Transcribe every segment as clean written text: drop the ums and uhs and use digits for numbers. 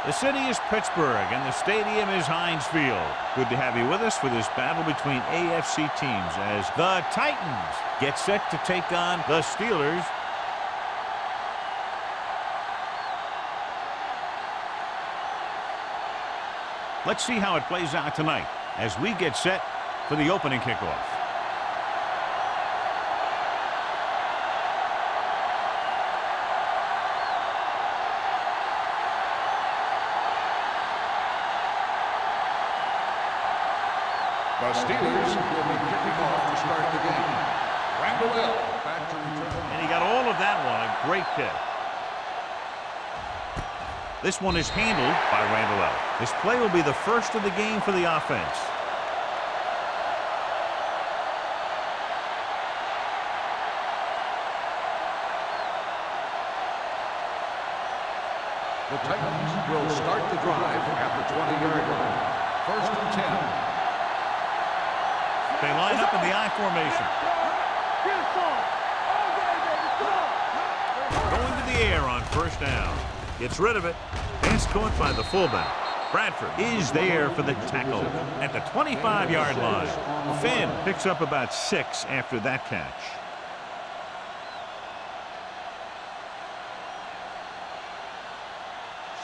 The city is Pittsburgh, and the stadium is Heinz Field. Good to have you with us for this battle between AFC teams as the Titans get set to take on the Steelers. Let's see how it plays out tonight as we get set for the opening kickoff. The Steelers will be kicking off to start the game. Randall back to return. And he got all of that one. A great kick. This one is handled by Randall. This play will be the first of the game for the offense. The Titans will start the drive at the 20-yard line. First and 10. They line up in the I formation. Going to the air on first down. Gets rid of it. Pass caught by the fullback. Bradford is there for the tackle at the 25-yard line. Finn picks up about 6 after that catch.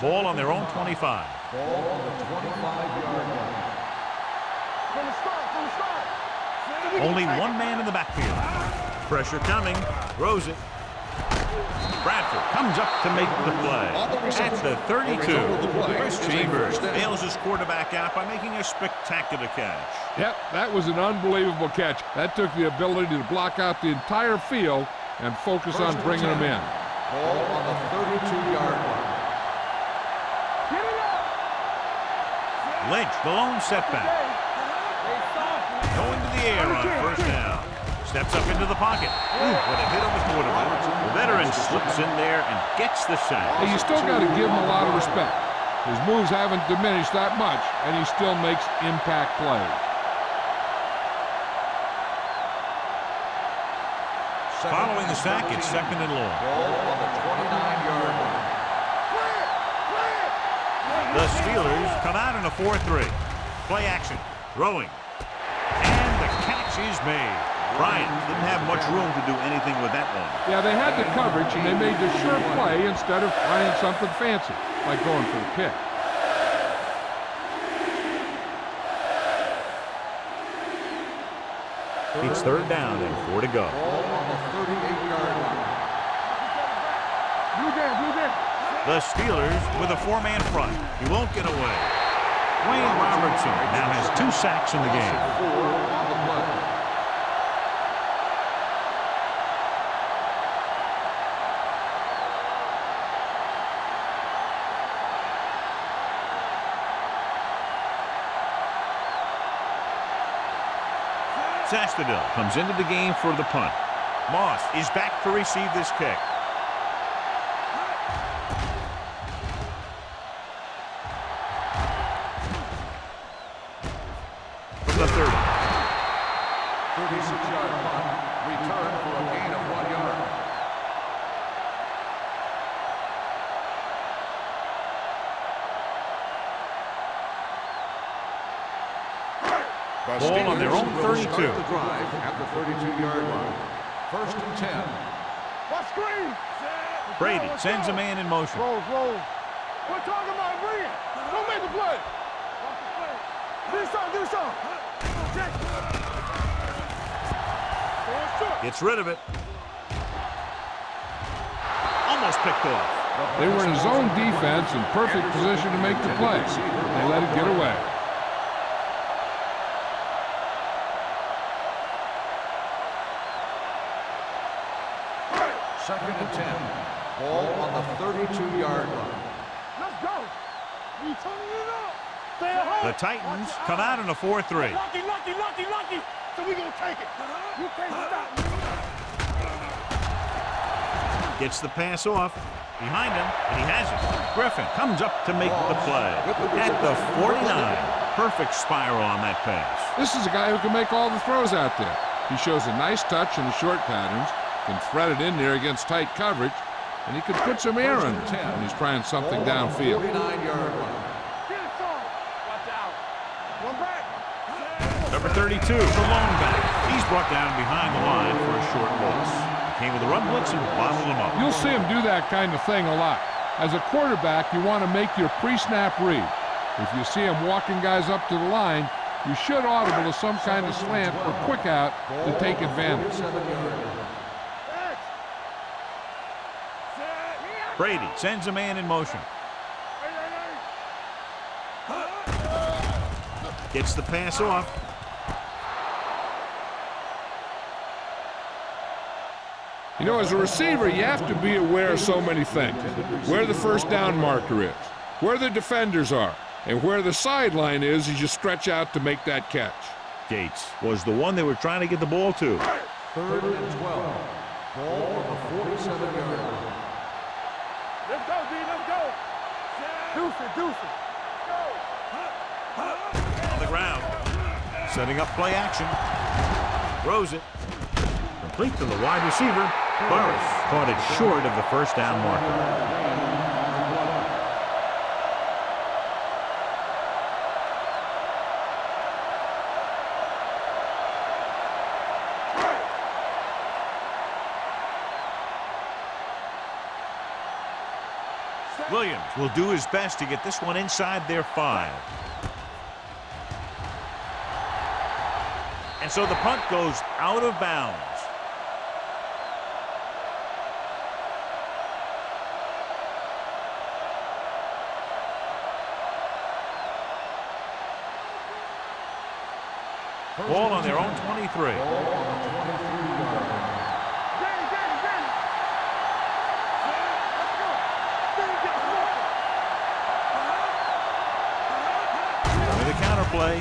Ball on their own 25. Ball on the 25-yard line. Only one man in the backfield. Pressure coming. Throws it. Bradford comes up to make the play. At the 32. Chris Chambers bails his quarterback out by making a spectacular catch. Yep, that was an unbelievable catch. That took the ability to block out the entire field and focus on bringing them in. Ball on the 32-yard line. Lynch, the lone setback. Going to the air on first down. Steps up into the pocket. Ooh, what a hit on the quarterback. The veteran slips in there and gets the sack. Hey, you still got to give him a lot of respect. His moves haven't diminished that much, and he still makes impact plays. Following the sack, it's second and long. Ball on the 29-yard line. The Steelers come out in a 4-3. Play action. Throwing. And the catch is made. Bryant didn't have much room to do anything with that one. Yeah, they had the coverage, and they made the sure play instead of trying something fancy, like going for the pick. It's third down and 4 to go. Ball on the 38-yard line. The Steelers with a 4-man front. He won't get away. Wayne Robertson now has 2 sacks in the game. 4 on the play. Sastadil comes into the game for the punt. Moss is back to receive this kick. From the 30. 36-yard punt. Return for a gain of 1 yard. Ball on their own 32. Start the drive at the 32-yard line. First and 10. What screen? Brady sends a man in motion. Roll. We're talking about bring it. Don't make the play. Do something. Gets rid of it. Almost picked off. They were in zone defense in perfect position to make the play. They let it get away. Second and 10. Ball on the 32-yard line. Let's go. We turning it up. Stay at home. The Titans come out in a 4-3. Lucky. So we gonna take it. You can't stop me. Gets the pass off. Behind him, and he has it. Griffin comes up to make the play. At the 49. Perfect spiral on that pass. This is a guy who can make all the throws out there. He shows a nice touch in the short patterns, can thread it in there against tight coverage, and he could put some air in it when he's trying something downfield. 49-yard line. Watch out. One back. Number 32, the lone back. He's brought down behind the line for a short loss. He came with a run blitz and bottled him up. You'll see him do that kind of thing a lot. As a quarterback, you want to make your pre-snap read. If you see him walking guys up to the line, you should audible to some kind of slant or quick out to take advantage. Brady sends a man in motion. Gets the pass off. You know, as a receiver, you have to be aware of so many things. Where the first down marker is, where the defenders are, and where the sideline is as you stretch out to make that catch. Gates was the one they were trying to get the ball to. 3rd and 12. Ball on the 47-yard line. Let's go, D. Let's go. Deuce it. On the ground. Setting up play action. Throws it. Complete to the wide receiver. Burris caught it short of the first down marker. Williams will do his best to get this one inside their 5. And so the punt goes out of bounds. Ball on their own 23. Play.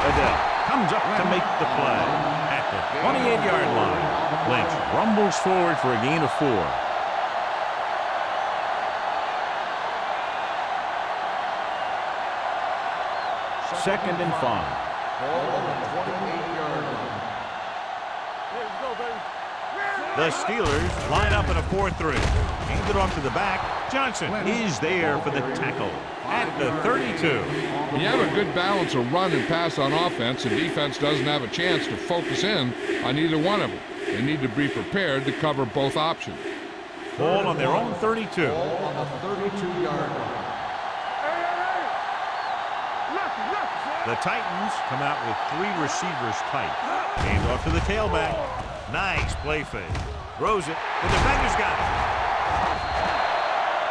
Adele comes up to make the play at the 28-yard line. Lynch rumbles forward for a gain of 4. Second and 5. Ball on the 28-yard line. Let's go, baby. The Steelers line up in a 4-3. Hands it off to the back. Johnson is there for the tackle at the 32. When you have a good balance of run and pass on offense, the defense doesn't have a chance to focus in on either one of them. They need to be prepared to cover both options. Ball on their own 32. Ball on the 32-yard line. The Titans come out with 3 receivers tight. Hand off to the tailback. Nice play fake. Throws it. The defender's got it.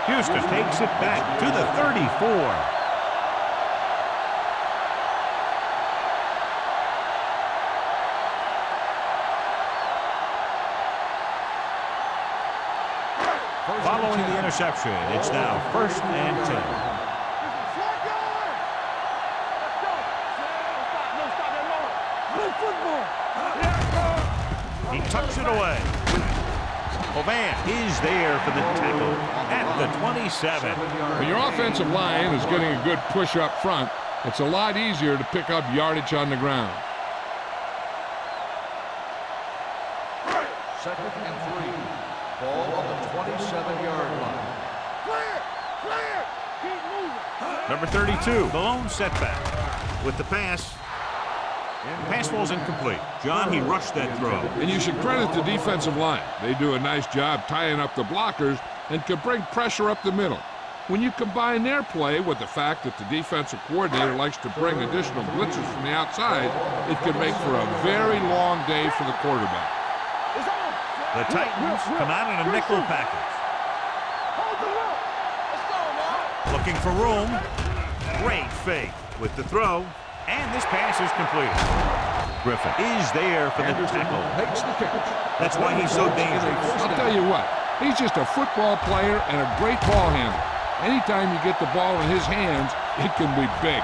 Houston takes it back to the 34. Following the interception, it's now 1st and 10. He tucks it away. Ovan is there for the tackle at the 27. When your offensive line is getting a good push up front, it's a lot easier to pick up yardage on the ground. 2nd and 3. Ball on the 27-yard line. Clear! Keep moving. Number 32, the lone setback. With the pass. The pass ball's incomplete. John, he rushed that throw. And you should credit the defensive line. They do a nice job tying up the blockers and can bring pressure up the middle. When you combine their play with the fact that the defensive coordinator likes to bring additional blitzes from the outside, it can make for a very long day for the quarterback. The Titans come out in a nickel package. Looking for room. Great fake with the throw. And this pass is completed. Griffin is there for the tackle. That's why he's so dangerous. I'll tell you what, he's just a football player and a great ball handler. Anytime you get the ball in his hands, it can be big.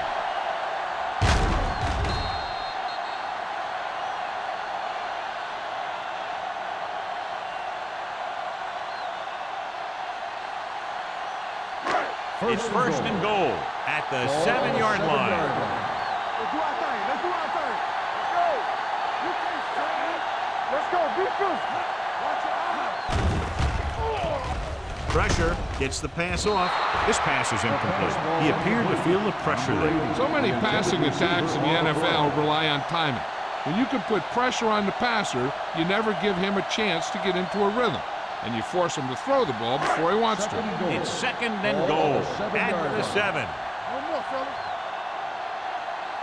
It's 1st and goal at the 7-yard line. Let's do our thing. Let's go. You can't stand. Pressure gets the pass off. This pass is incomplete. He appeared to feel the pressure there. So many passing attacks in the NFL rely on timing. When you can put pressure on the passer, you never give him a chance to get into a rhythm, and you force him to throw the ball before he wants to. It's 2nd and goal at the 7. One more, fella.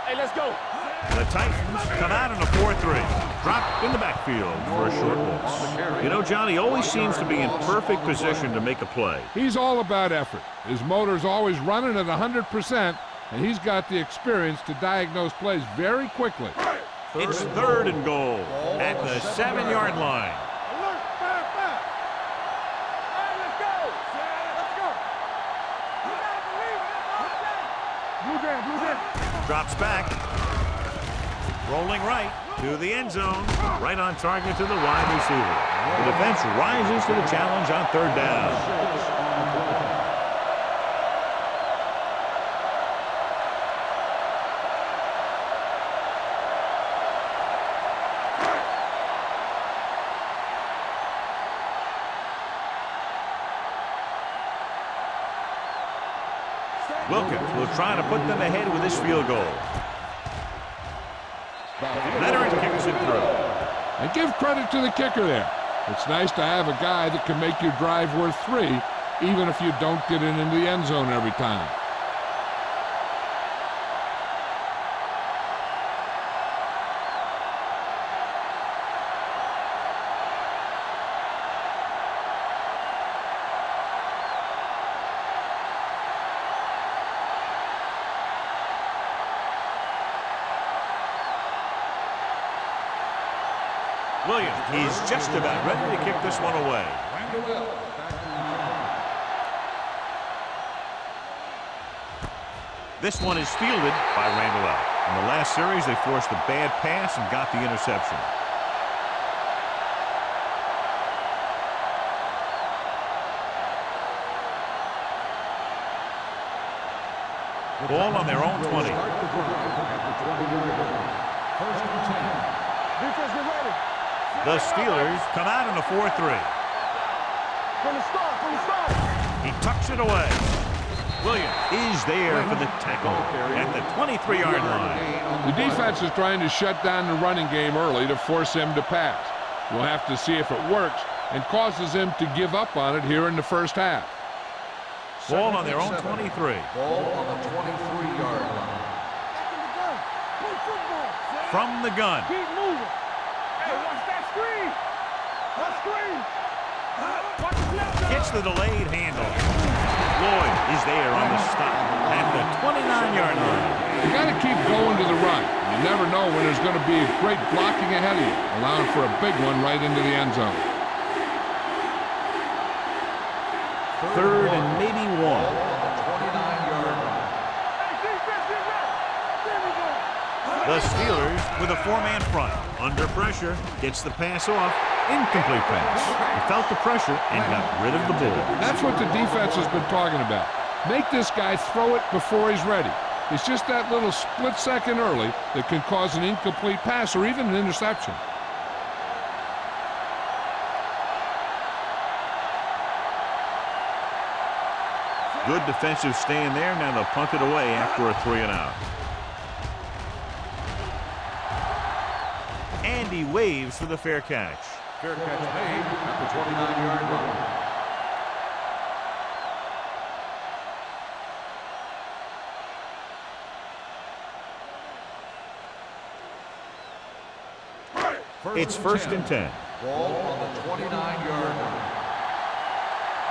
Hey, let's go. The Titans come out in a 4-3. Dropped in the backfield for a short loss. You know, John, he always seems to be in perfect position to make a play. He's all about effort. His motor's always running at 100%, and he's got the experience to diagnose plays very quickly. It's 3rd and goal at the 7-yard line. Alert, fire, fire. Hey, let's go. Let's go. You gotta believe it. That's all day. Blue down, blue down. Drops back. Rolling right to the end zone. Right on target to the wide receiver. The defense rises to the challenge on 3rd down. Wilkins will try to put them ahead with this field goal. Leonard kicks it through. And give credit to the kicker there. It's nice to have a guy that can make your drive worth 3, even if you don't get it into the end zone every time. Williams, he's just about ready to kick this one away. This one is fielded by Randall. In the last series, they forced a bad pass and got the interception. Ball on their own 20. Defense, get ready. The Steelers come out in a 4-3. From the start. He tucks it away. Williams is there for the tackle at the 23-yard line. The defense is trying to shut down the running game early to force him to pass. We'll have to see if it works and causes him to give up on it here in the first half. Ball on their own 23. Ball on the 23-yard line. From the gun. Keep moving. Hey, watch that screen. That screen. Watch the left. Gets the delayed handle. Lloyd is there on the stop at the 29-yard line. You got to keep going to the run. You never know when there's going to be great blocking ahead of you, allowing for a big one right into the end zone. 3rd and maybe 1. On the 29-yard line. Hey, defense, get ready. There we go. The Steelers with a 4-man front. Under pressure. Gets the pass off. Incomplete pass. He felt the pressure and got rid of the ball. That's what the defense has been talking about. Make this guy throw it before he's ready. It's just that little split second early that can cause an incomplete pass or even an interception. Good defensive stand there. Now they'll punt it away after a 3-and-out. And he waves for the fair catch. Fair catch made at the 29-yard line. It's 1st and 10. Ball on the 29-yard line.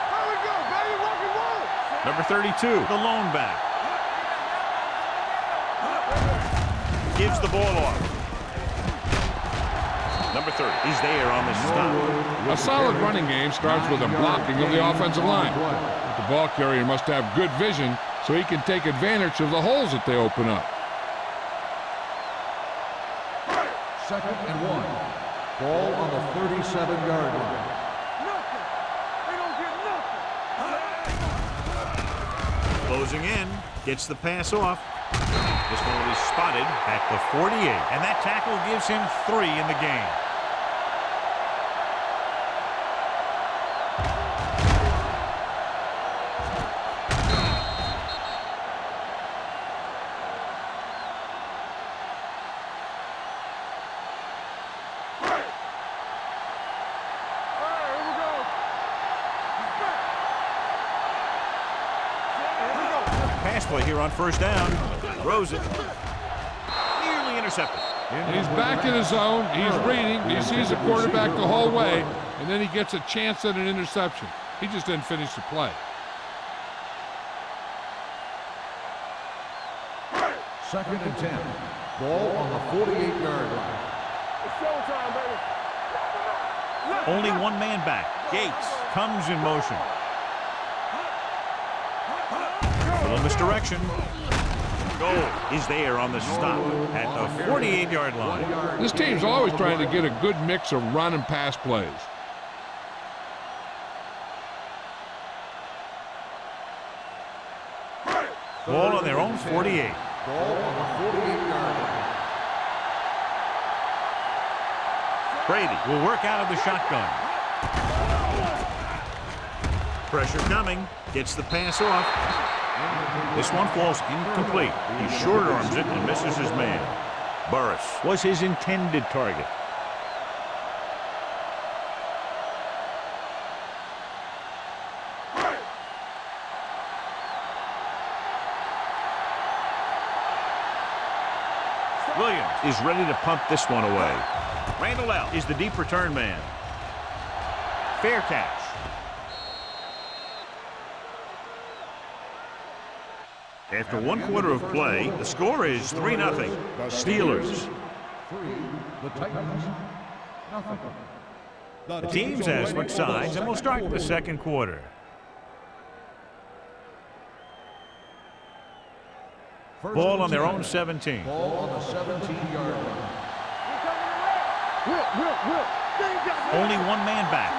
There we go, baby. Rock and roll. Number 32, the lone back. Gives the ball off. Number 30, he's there on the stop. A solid running game starts with a blocking of the offensive line. The ball carrier must have good vision so he can take advantage of the holes that they open up. 2nd and 1. Ball on the 37-yard line. Nothing. They don't get nothing. Closing in, gets the pass off. This one will be spotted at the 48, and that tackle gives him 3 in the game. play here on first down. Throws it. Nearly intercepted. He's back in his zone. He's reading. He sees the quarterback the whole way, and then he gets a chance at an interception. He just didn't finish the play. Second and 10. Ball on the 48-yard line. It's showtime, baby. Only one man back. Gates comes in motion. A little misdirection. Goal is there on the stop at the 48-yard line. This team's always trying to get a good mix of run and pass plays. Ball on their own 48. Ball on the 48-yard line. Brady will work out of the shotgun. Pressure coming. Gets the pass off. This one falls incomplete. He short arms it and misses his man. Burris was his intended target. Williams is ready to punt this one away. Randall L. is the deep return man. Fair catch. After one quarter of play, the score is 3-0. Steelers. 3, the Titans, nothing. The teams have switched sides, and we'll start the second quarter. Ball on their own 17. Ball on the 17-yard line. Only one man back.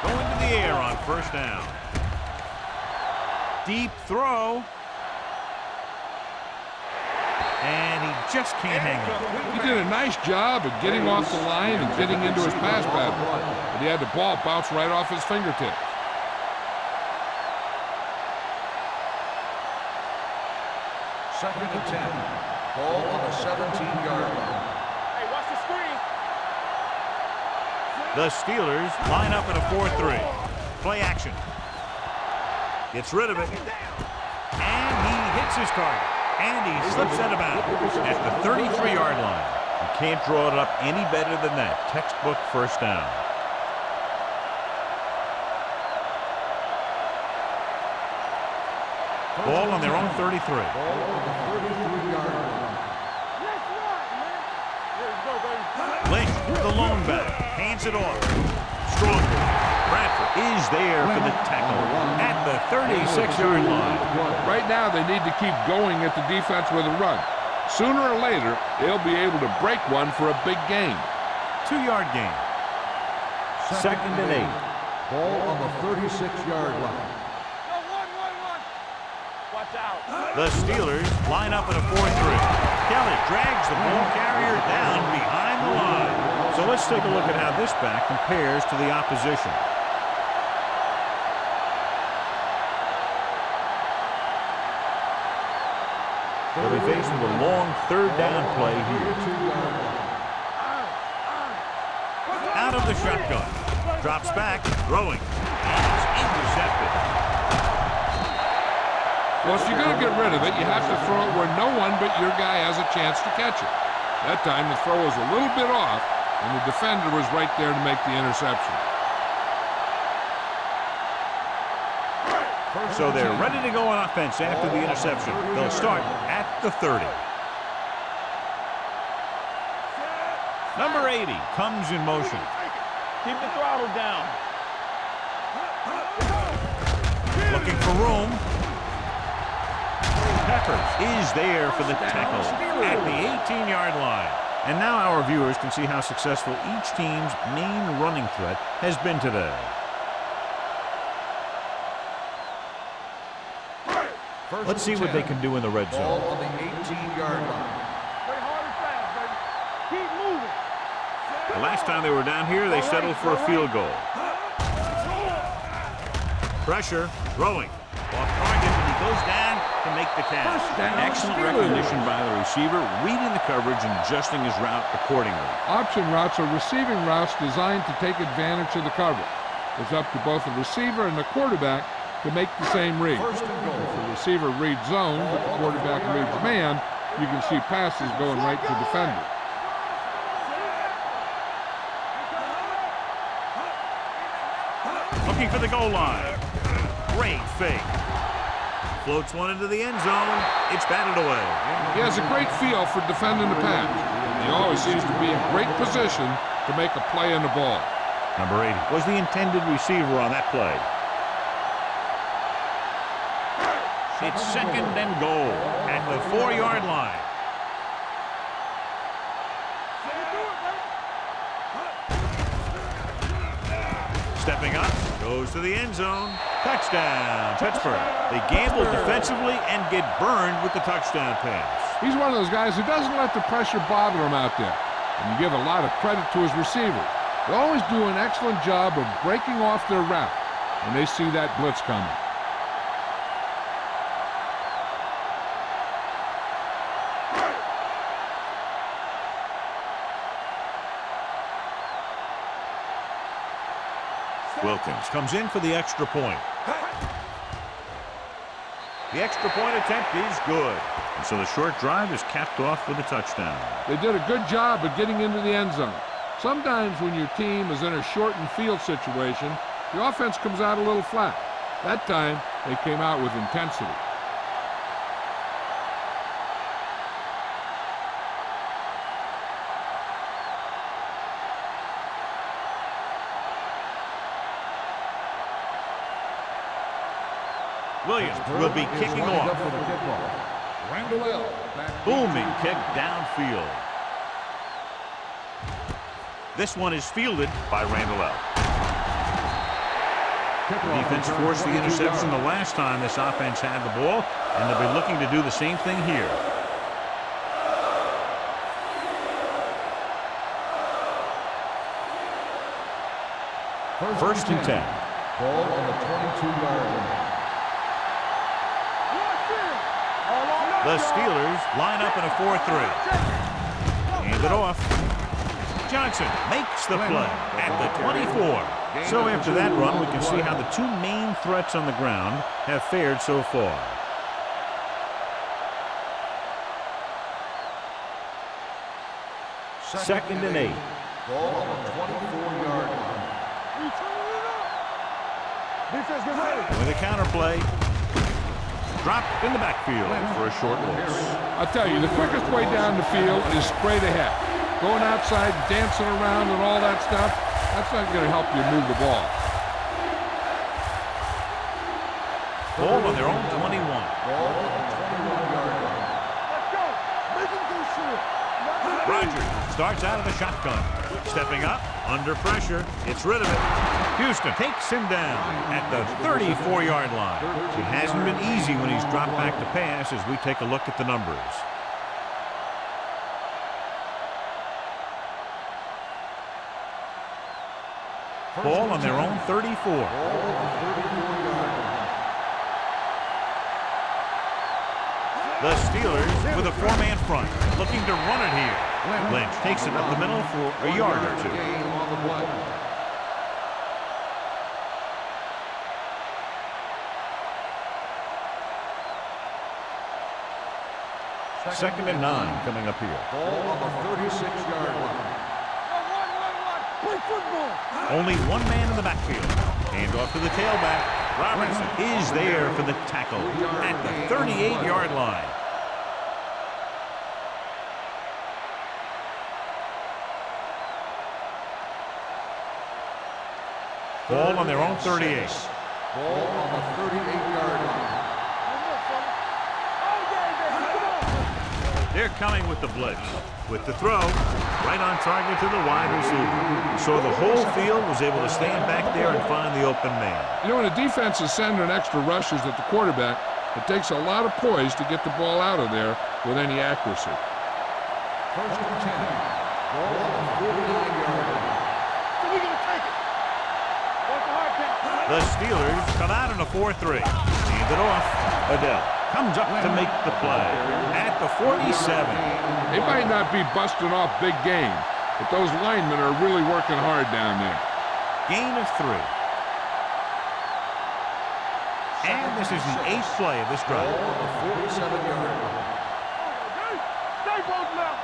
Going to the air on first down. Deep throw. And he just can't hang on. He did a nice job of getting off the line and getting into his pass pattern, but he had the ball bounce right off his fingertips. Second and 10. Ball on the 17-yard line. Hey, watch the screen. The Steelers line up in a 4-3. Play action. Gets rid of it. And he hits his target. And he slips out of bounds at the 33-yard line. You can't draw it up any better than that. Textbook first down. Ball on their own 33. Ball on the 33-yard line. Let's run, man. Let's go, baby. Lynch, the lone back, hands it off. Strongly. Bradford is there for the tackle at the 36-yard line. Right now, they need to keep going at the defense with a run. Sooner or later, they'll be able to break one for a big gain. 2-yard gain. Second and 8. Ball on the 36-yard line. Go, one. Watch out. The Steelers line up in a 4-3. Kelly drags the ball carrier down behind the line. So let's take a look at how this back compares to the opposition. They'll be faced with a long third down play here. Out of the shotgun. Drops back, throwing. And it's intercepted. Well, if you're going to get rid of it, you have to throw it where no one but your guy has a chance to catch it. That time, the throw was a little bit off, and the defender was right there to make the interception. So they're ready to go on offense after the interception. They'll start at the 30. Number 80 comes in motion. Keep the throttle down. Looking for room. Peppers is there for the tackle at the 18-yard line. And now our viewers can see how successful each team's main running threat has been today. Let's see what they can do in the red Ball zone. on the 18-yard line. Play hard and fast, baby. Keep moving. The last time they were down here, they settled for a field goal. Pressure, throwing. Off target, and he goes down to make the catch. Excellent recognition by the receiver, reading the coverage and adjusting his route accordingly. Option routes are receiving routes designed to take advantage of the coverage. It's up to both the receiver and the quarterback to make the same read. First and goal. If the receiver reads zone, but the quarterback reads man, you can see passes going right to defender. Looking for the goal line. Great fake. Floats one into the end zone. It's batted away. He has a great feel for defending the pass. He always seems to be in great position to make a play on the ball. Number 80 was the intended receiver on that play. It's second and goal at the 4-yard line. Stepping up, goes to the end zone. Touchdown, Pittsburgh. They gamble defensively and get burned with the touchdown pass. He's one of those guys who doesn't let the pressure bother him out there. And you give a lot of credit to his receivers. They always do an excellent job of breaking off their route when they see that blitz coming. Wilkins comes in for the extra point. The extra point attempt is good. And so the short drive is capped off with a touchdown. They did a good job of getting into the end zone. Sometimes when your team is in a shortened field situation, the offense comes out a little flat. That time, they came out with intensity. Williams will be kicking off. Booming kick downfield. This one is fielded by Randall L. Defense forced the interception the last time this offense had the ball, and they'll be looking to do the same thing here. First and 10. Ball on the 22-yard line. The Steelers line up in a 4-3. Hand it off. Johnson makes the play at the 24. So after that run, we can see how the two main threats on the ground have fared so far. Second and 8. Ball on the 24-yard line. Defense, get ready. With a counterplay. Dropped in the backfield for a short loss. I'll tell you, the quickest way down the field is straight ahead. Going outside, dancing around and all that stuff, that's not going to help you move the ball. Ball on their own 21. Ball on the 21-yard line. Let's go. Make him do shit. Rogers starts out of the shotgun. Stepping up, under pressure, gets rid of it. Houston takes him down at the 34-yard line. It hasn't been easy when he's dropped back to pass as we take a look at the numbers. Ball on their own 34. The Steelers with a 4-man front, looking to run it here. Lynch takes it up the middle for a yard or two. Second and 9 coming up here. Ball on the 36-yard line. Play football. Only one man in the backfield. Hand off to the tailback. Robertson is there for the tackle at the 38-yard line. Ball on their own 38. Ball on the 38-yard line. They're coming with the blitz. With the throw, right on target to the wide receiver. So the whole field was able to stand back there and find the open man. You know, when a defense is sending extra rushers at the quarterback, it takes a lot of poise to get the ball out of there with any accuracy. First and 10. Ball on the 49-yard line. So we're going to take it. What's the hard count? The Steelers come out in a 4-3. Hand it off. Adele comes up to make the play at the 47. They might not be busting off big game, but those linemen are really working hard down there. Gain of 3. And this is the 8th play of this drive. Ball on the 47-yard line. Stay both left.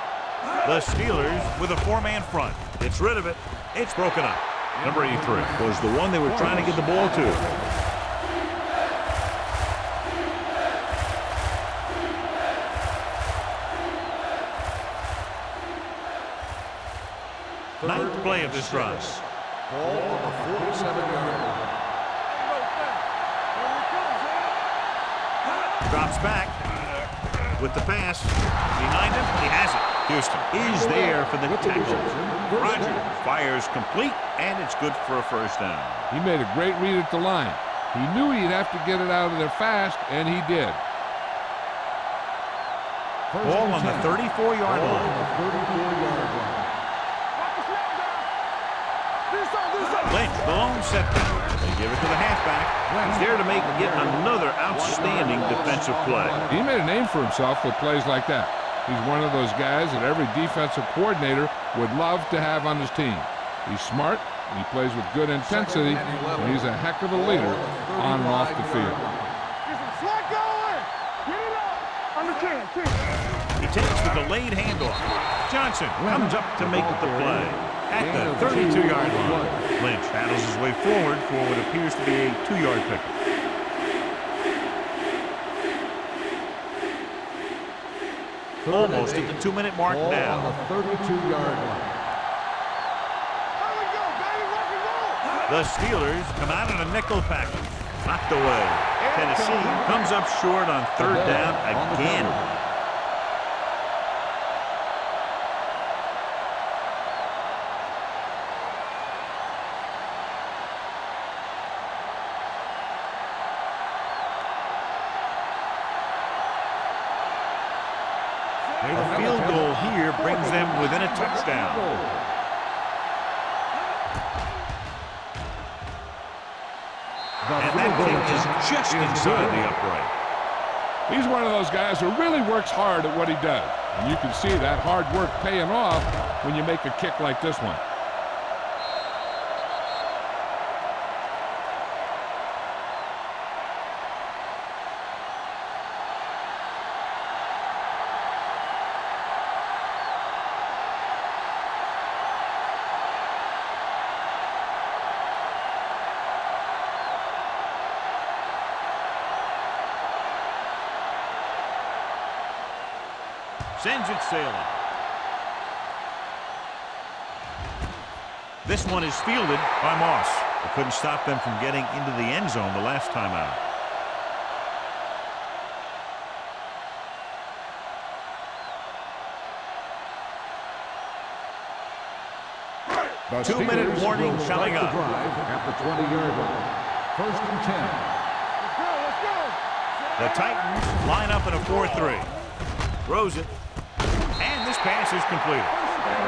The Steelers with a 4-man front. Gets rid of it. It's broken up. Number 83 was the one they were trying to get the ball to. Ninth play of this drive. Ball on the 47-yard line. Drops back with the pass. Behind him, he has it. Houston is there for the tackle. Roger fires complete, and it's good for a first down. He made a great read at the line. He knew he'd have to get it out of there fast, and he did. Ball on the 34-yard line. Lynch, the lone setback. They give it to the halfback. He's there to make yet another outstanding defensive play. He made a name for himself with plays like that. He's one of those guys that every defensive coordinator would love to have on his team. He's smart, he plays with good intensity, and he's a heck of a leader on and off the field. He takes the delayed handoff. Johnson comes up to make the play at the 32-yard line. Lynch battles his way forward for what appears to be a 2-yard pickup. Almost at the 2-minute mark now. On the 32-yard line. The Steelers come out in a nickel package. Knocked away. Tennessee comes up short on 3rd down again. The field goal here brings them within a touchdown. And that kick is just inside the upright. He's one of those guys who really works hard at what he does. And you can see that hard work paying off when you make a kick like this one. Sends it sailing. This one is fielded by Moss. They couldn't stop them from getting into the end zone the last time out. The 2-minute warning will coming start up. the drive at the 20-yard line. 1st and 10. The Titans line up in a 4-3. Throws it. And this pass is completed.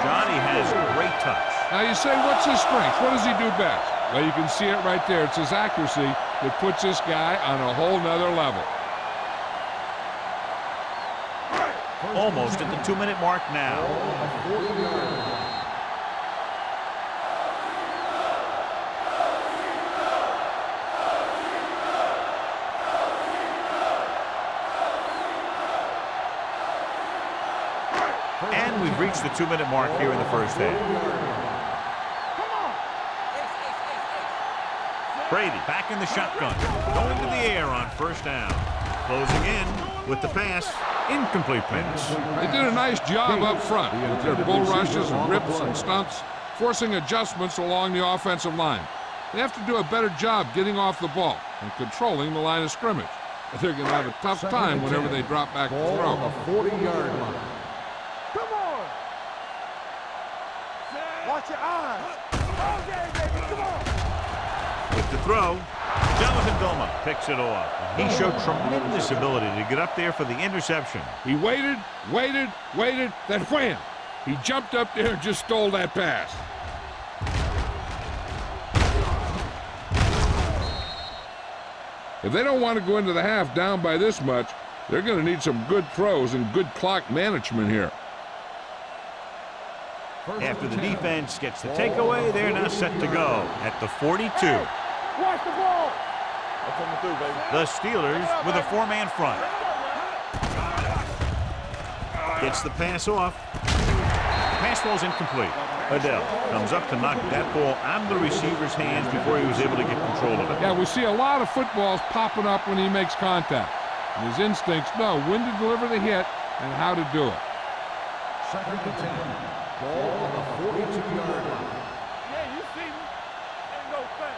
Johnny has great touch. Now you say, what's his strength? What does he do best? Well, you can see it right there. It's his accuracy that puts this guy on a whole nother level. Almost at the 2-minute mark now. And we've reached the 2-minute mark here in the first half. Brady back in the shotgun. Going to the air on 1st down. Closing in with the pass. Incomplete pass. They did a nice job up front with their bull rushes and rips and stunts, forcing adjustments along the offensive line. They have to do a better job getting off the ball and controlling the line of scrimmage. They're going to have a tough time whenever they drop back to throw. On the 40-yard line. Come on. Watch your eyes. Okay, baby, come on. With the throw, Jonathan Vilma picks it off. He showed tremendous ability to get up there for the interception. He waited, then wham! He jumped up there and just stole that pass. If they don't want to go into the half down by this much, they're going to need some good throws and good clock management here. After the defense gets the takeaway, they're now set to go at the 42. Watch the ball. The Steelers with a four-man front. Gets the pass off. Pass ball's incomplete. Adele comes up to knock that ball out of the receiver's hands before he was able to get control of it. Yeah, we see a lot of footballs popping up when he makes contact. And his instincts know when to deliver the hit and how to do it. Second and 10. Ball on the 42-yard line. Yeah, you see me. Ain't no thing.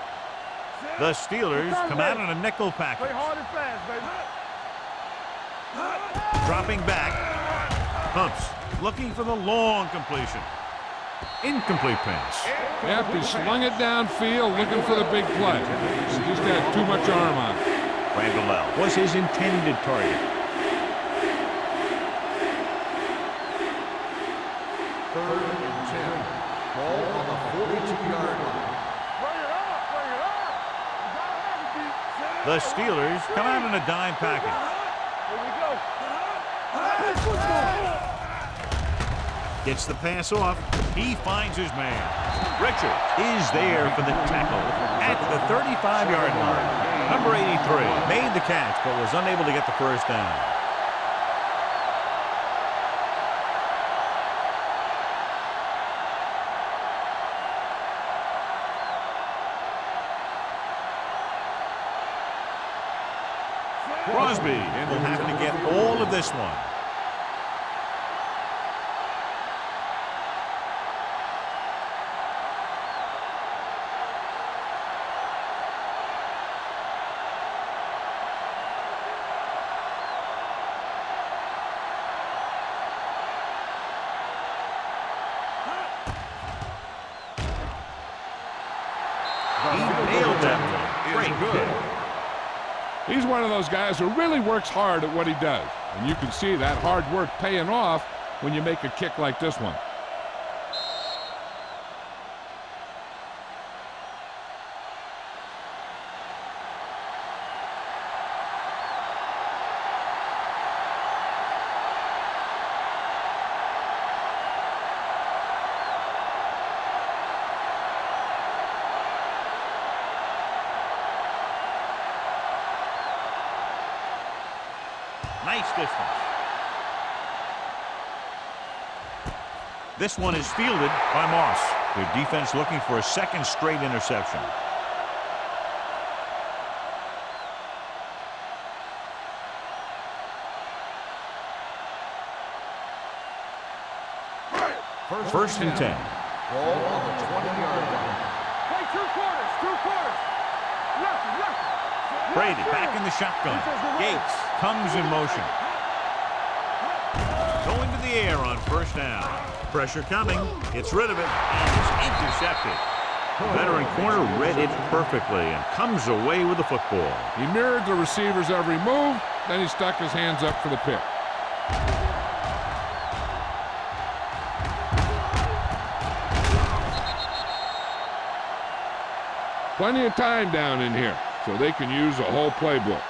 The Steelers come out in a nickel package. Play hard and fast, baby. Dropping back. Humps looking for the long completion. Incomplete pass. Yep, he slung it downfield looking for the big play. He just had too much arm on it. Randall was his intended target. Third and 10. Ball on the 42-yard line. Bring it up, bring it up. You gotta have it, D. The Steelers come out in a dime package. Here we go. Let's go. Gets the pass off. He finds his man. Richard is there for the tackle at the 35-yard line. Number 83 made the catch but was unable to get the first down. Crosby will have to get all of this one. He nailed that one. Great good. He's one of those guys who really works hard at what he does. And you can see that hard work paying off when you make a kick like this one. Nice distance. This one is fielded by Moss. Their defense looking for a second straight interception. First and 10. Ball on the 20-yard line. Play two quarters. Left. Brady back in the shotgun. Gates comes in motion. Going to the air on first down. Pressure coming. Gets rid of it and is intercepted. The veteran corner read it perfectly and comes away with the football. He mirrored the receiver's every move, then he stuck his hands up for the pick. Plenty of time down in here, so they can use a whole playbook.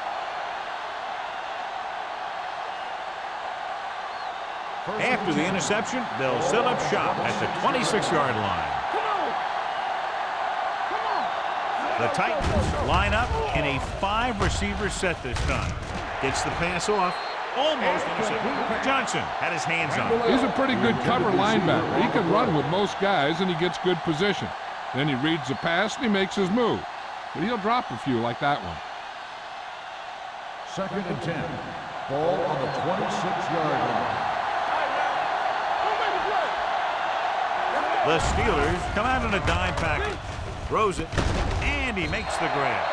After the interception, they'll set up shop at the 26-yard line. The Titans line up in a 5-receiver set this time. Gets the pass off. Almost intercepted. Johnson had his hands on it. He's a pretty good cover linebacker. He can run with most guys, and he gets good position. Then he reads the pass, and he makes his move. But he'll drop a few like that one. Second and 10. Ball on the 26-yard line. The Steelers come out in a dime package. Throws it, and he makes the grab.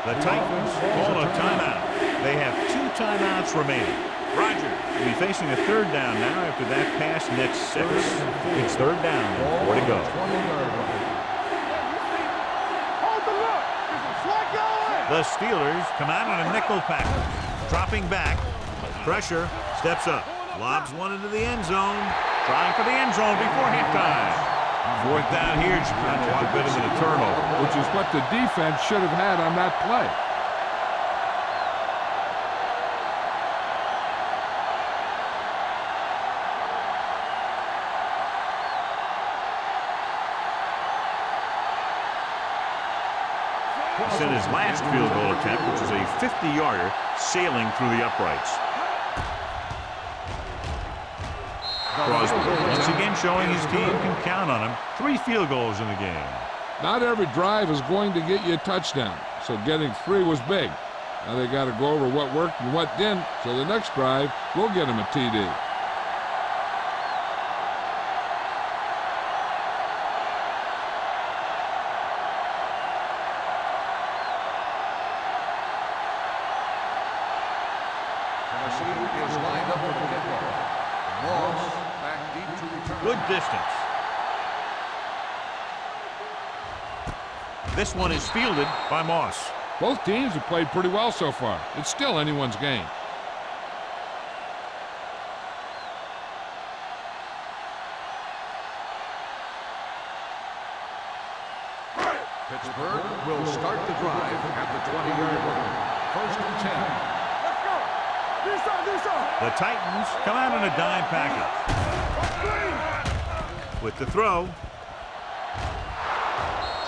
The Titans call a timeout. They have 2 timeouts remaining. Roger will be facing a third down now after that pass nets 6. It's third down and 4 to go. The Steelers come out in a nickel package. Dropping back. Pressure. Steps up. Lobs one into the end zone. Trying for the end zone before halftime. Fourth down here should come a lot better than a turnover. Which is what the defense should have had on that play. He sent his last field goal attempt, which was a 50-yarder, sailing through the uprights. Crosby once again showing his team can count on him. 3 field goals in the game. Not every drive is going to get you a touchdown, so getting 3 was big. Now they got to go over what worked and what didn't, so the next drive will get him a TD. Tennessee is lined up for the kickoff. Moss back deep to return. Good distance. This one is fielded by Moss. Both teams have played pretty well so far. It's still anyone's game. Pittsburgh will start the drive at the 20-yard line. 1st and 10. Let's go. Do so. The Titans come out in a dime package. With the throw.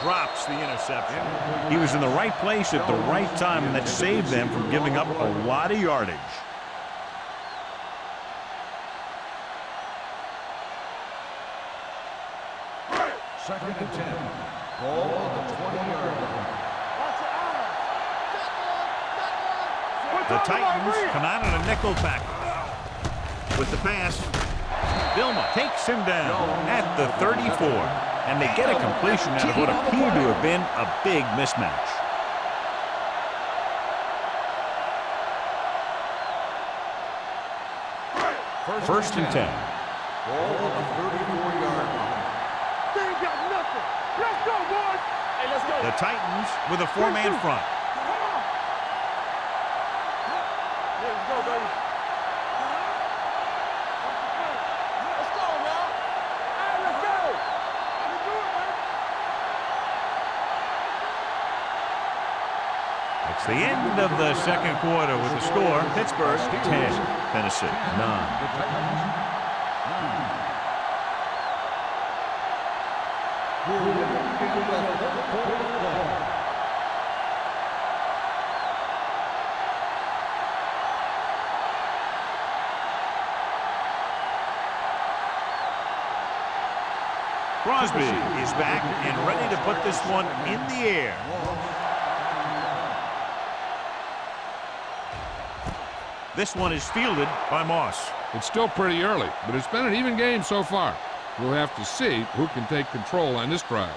Drops the interception. He was in the right place at the right time, and that saved them from giving up a lot of yardage. Second and 10. Ball on the 20-yard line. Watch your eyes. The Titans come out in a nickel package. With the pass, Vilma takes him down at the 34. And they get a completion out of what appeared to have been a big mismatch. First and 10. Ball on the 34-yard line. They ain't got nothing. Let's go, boys. Hey, let's go. The Titans with a 4-man front. Come on. Let's go, baby. Let's go, man. Hey, let's go. Let's do it, man. It's the end of the second quarter with the score. Pittsburgh 10, Tennessee 9. The Titans 9. We're in the 4th quarter. Crosby is back and ready to put this one in the air. This one is fielded by Moss. It's still pretty early, but it's been an even game so far. We'll have to see who can take control on this drive.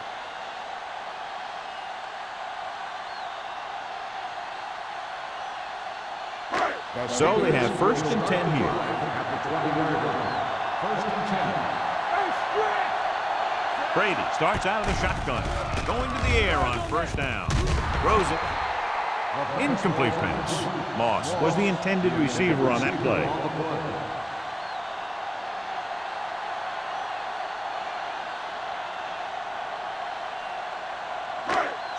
So they have 1st and 10 here. At the 20-yard line. 1st and 10. Brady starts out of the shotgun. Going to the air on 1st down. Throws it. Incomplete pass. Moss was the intended receiver on that play.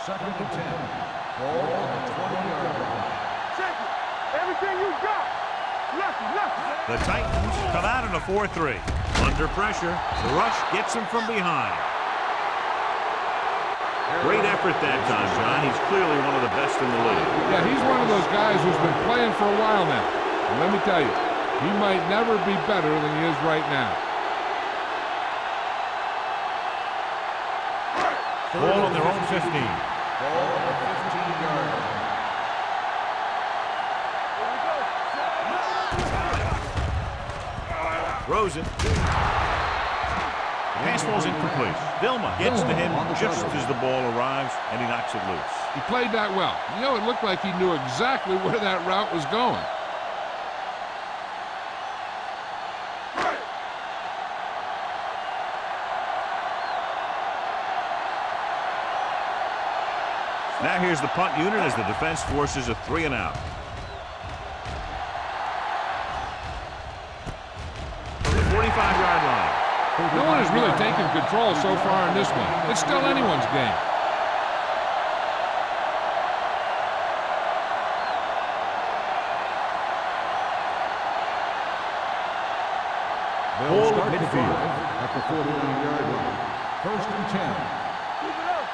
Second and 10. Ball on the 20-yard line. Check it. Everything you got. Left. The Titans come out in a 4-3. Under pressure, the rush gets him from behind. Great effort that time, John. He's clearly one of the best in the league. Yeah, he's one of those guys who's been playing for a while now. And let me tell you, he might never be better than he is right now. Ball on their own 15. Ball on the 15-yard line. Throws it. Pass ball's incomplete. Vilma gets to him just as the ball arrives, and he knocks it loose. He played that well. You know, it looked like he knew exactly where that route was going. Now here's the punt unit as the defense forces a 3-and-out. From the 45-yard line. No one has really taken control so far in this one. It's still anyone's game. Ball at midfield. At the 49-yard line. 1st and 10. Keep it up.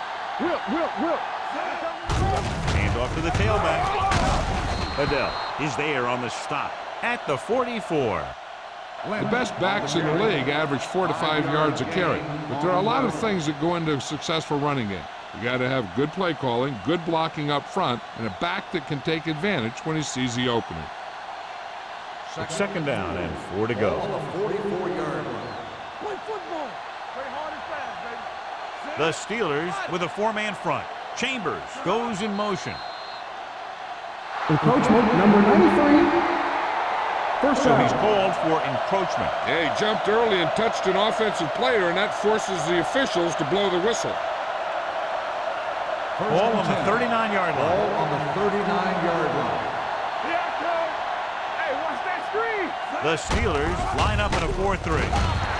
Whip. off to the tailback. Adele is there on the stop at the 44. The best backs in the league average 4 to 5 yards a carry, but there are a lot of things that go into a successful running game. You got to have good play calling, good blocking up front, and a back that can take advantage when he sees the opening. It's second down and 4 to go. On the 44-yard line. Play football. Play hard and fast, baby. The Steelers with a 4-man front. Chambers goes in motion. Encroachment number 93. First So down. he's called for encroachment. Yeah, he jumped early and touched an offensive player, and that forces the officials to blow the whistle. Ball on the 39-yard line. Ball on the 39-yard line. Here I come. Hey, watch that screen. The Steelers line up in a 4-3.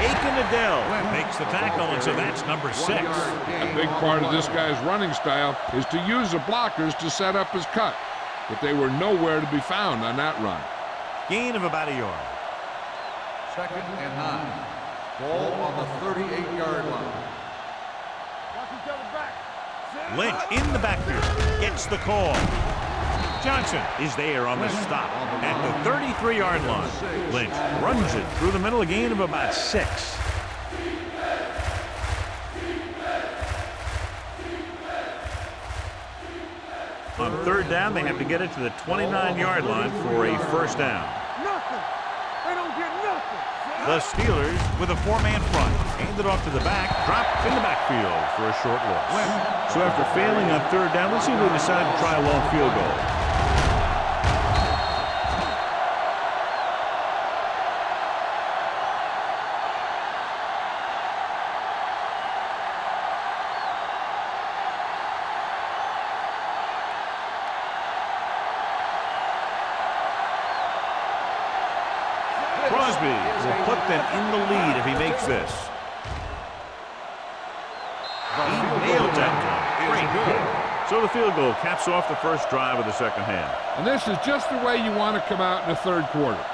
Aiken Adele makes the tackle, and so that's number 6. A big part of this guy's running style is to use the blockers to set up his cut, but they were nowhere to be found on that run. Gain of about a yard. Second and 9. Ball on the 38-yard line. Watch each other back. Lynch in the backfield gets the call. Johnson is there on the stop at the 33-yard line. Lynch runs it through the middle, a gain of about 6. On third down, they have to get it to the 29-yard line for a first down. Nothing. They don't get nothing. The Steelers with a 4-man front. Handed off to the back, dropped in the backfield for a short loss. So after failing on third down, let's see if they decide to try a long field goal. Crosby will put them in the lead if he makes this. He nailed that one. Great kick. So the field goal caps off the first drive of the second half. And this is just the way you want to come out in the third quarter.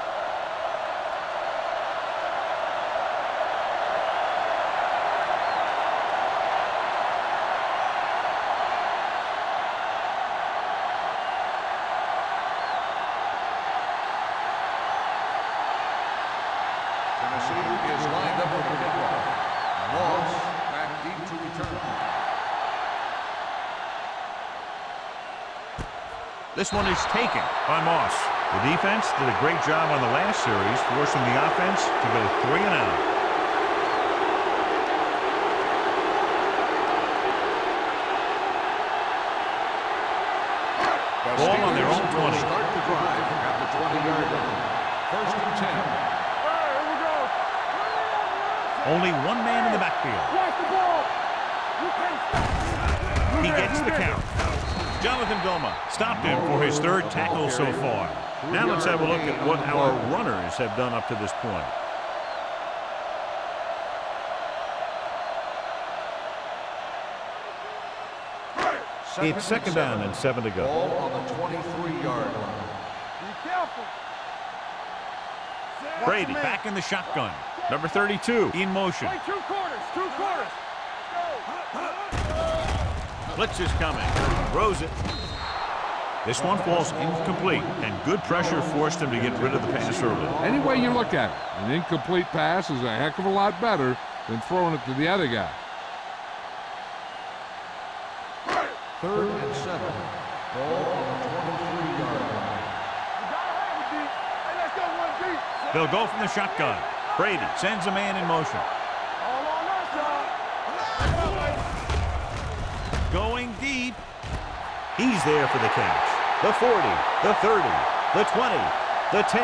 Tennessee is lined up with the kickoff. Moss back deep to return. This one is taken by Moss. The defense did a great job on the last series, forcing the offense to go 3 and out. Ball on their own 20. Start the drive at the 20-yard line. First and 10. Here we go. Only one man in the backfield. Watch the ball. You can't stop. He gets the count. Jonathan Vilma stopped him for his third tackle so far. Now let's have a look at what our runners have done up to this point. It's second down and 7 to go. Ball on the 23-yard line. Be careful. Brady back in the shotgun. Number 32 in motion. Play 2 quarters. 2 quarters. Blitz is coming. Throws it. This one falls incomplete, and good pressure forced him to get rid of the pass early. Any way you look at it, an incomplete pass is a heck of a lot better than throwing it to the other guy. Third and 7. Ball on the 23-yard line. Hey, let's go 1 deep. They'll go from the shotgun. Brady sends a man in motion. All on our side. Going deep. He's there for the catch. The 40, the 30, the 20, the 10.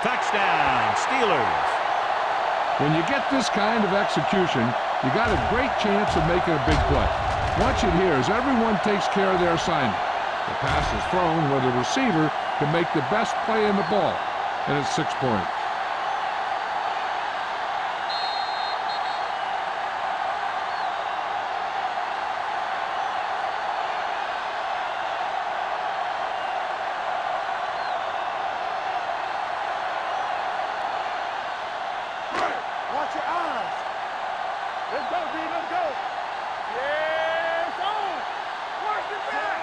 Touchdown, Steelers. When you get this kind of execution, you got a great chance of making a big play. Watch it here as everyone takes care of their assignment. The pass is thrown where the receiver can make the best play in the ball, and it's 6 points. Watch your eyes. Let's go, D. Let's go. Yes, on. Watch it back.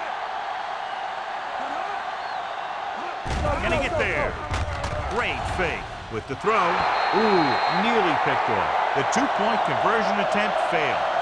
Great fake with the throw. Ooh, nearly picked off. The two-point conversion attempt fails.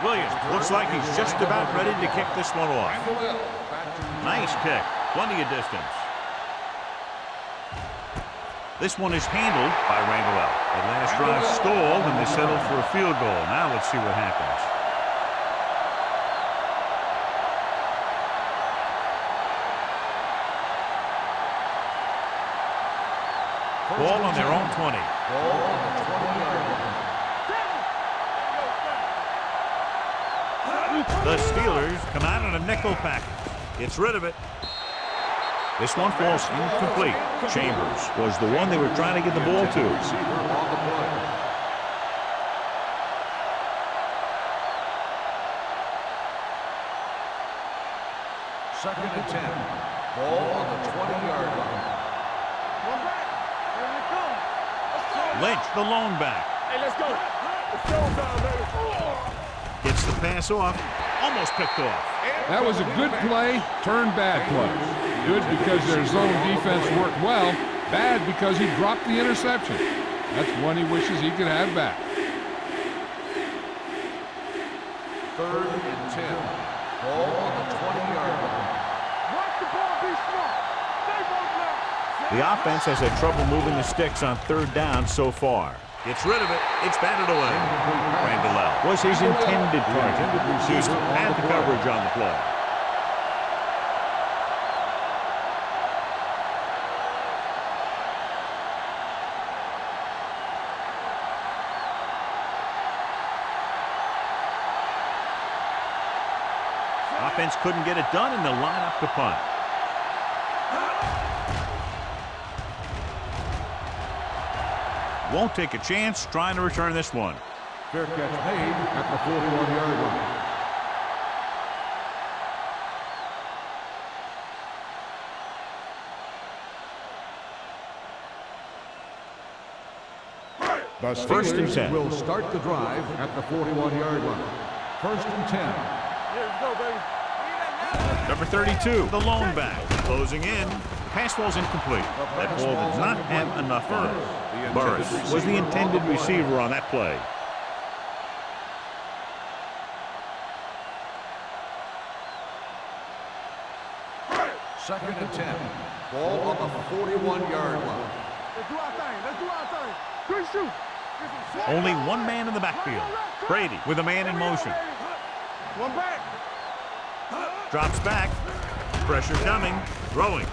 Williams looks like he's just about ready to kick this one off. Nice kick. Plenty of distance. This one is handled by Randall. The last drive stalled and they settled for a field goal. Now let's see what happens. Ball on their own 20. Ball on the 20-yard line. The Steelers come out in a nickel package. Gets rid of it. This one falls incomplete. Chambers was the one they were trying to get the ball to. Second and 10. Ball on the 20-yard line. Lynch, the lone back. Hey, let's go. It's showtime, baby. Gets the pass off. Almost picked off. That was a good play, turned bad play. Good because their zone defense worked well. Bad because he dropped the interception. That's one he wishes he could have back. Third and 10. Ball on the 20-yard line. Watch the ball be smart. Stay both now. The offense has had trouble moving the sticks on third down so far. Gets rid of it. It's batted away. Randall was his intended target. Houston had the coverage on the play. Offense couldn't get it done, and they'll line up to punt. Won't take a chance trying to return this one. Fair catch made at the 41-yard line. The First and 10. will start the drive at the 41-yard line. First and 10. Here we go, baby. Number 32, the lone back, closing in. Pass ball's incomplete. That ball did not have enough on it. Burris was the intended receiver on that play. Second and 10. Ball on the 41-yard line. Let's do our thing. Let's do our thing. Good shoot. Only one man in the backfield. Brady with a man in motion. One back. Drops back. Pressure coming. Throwing.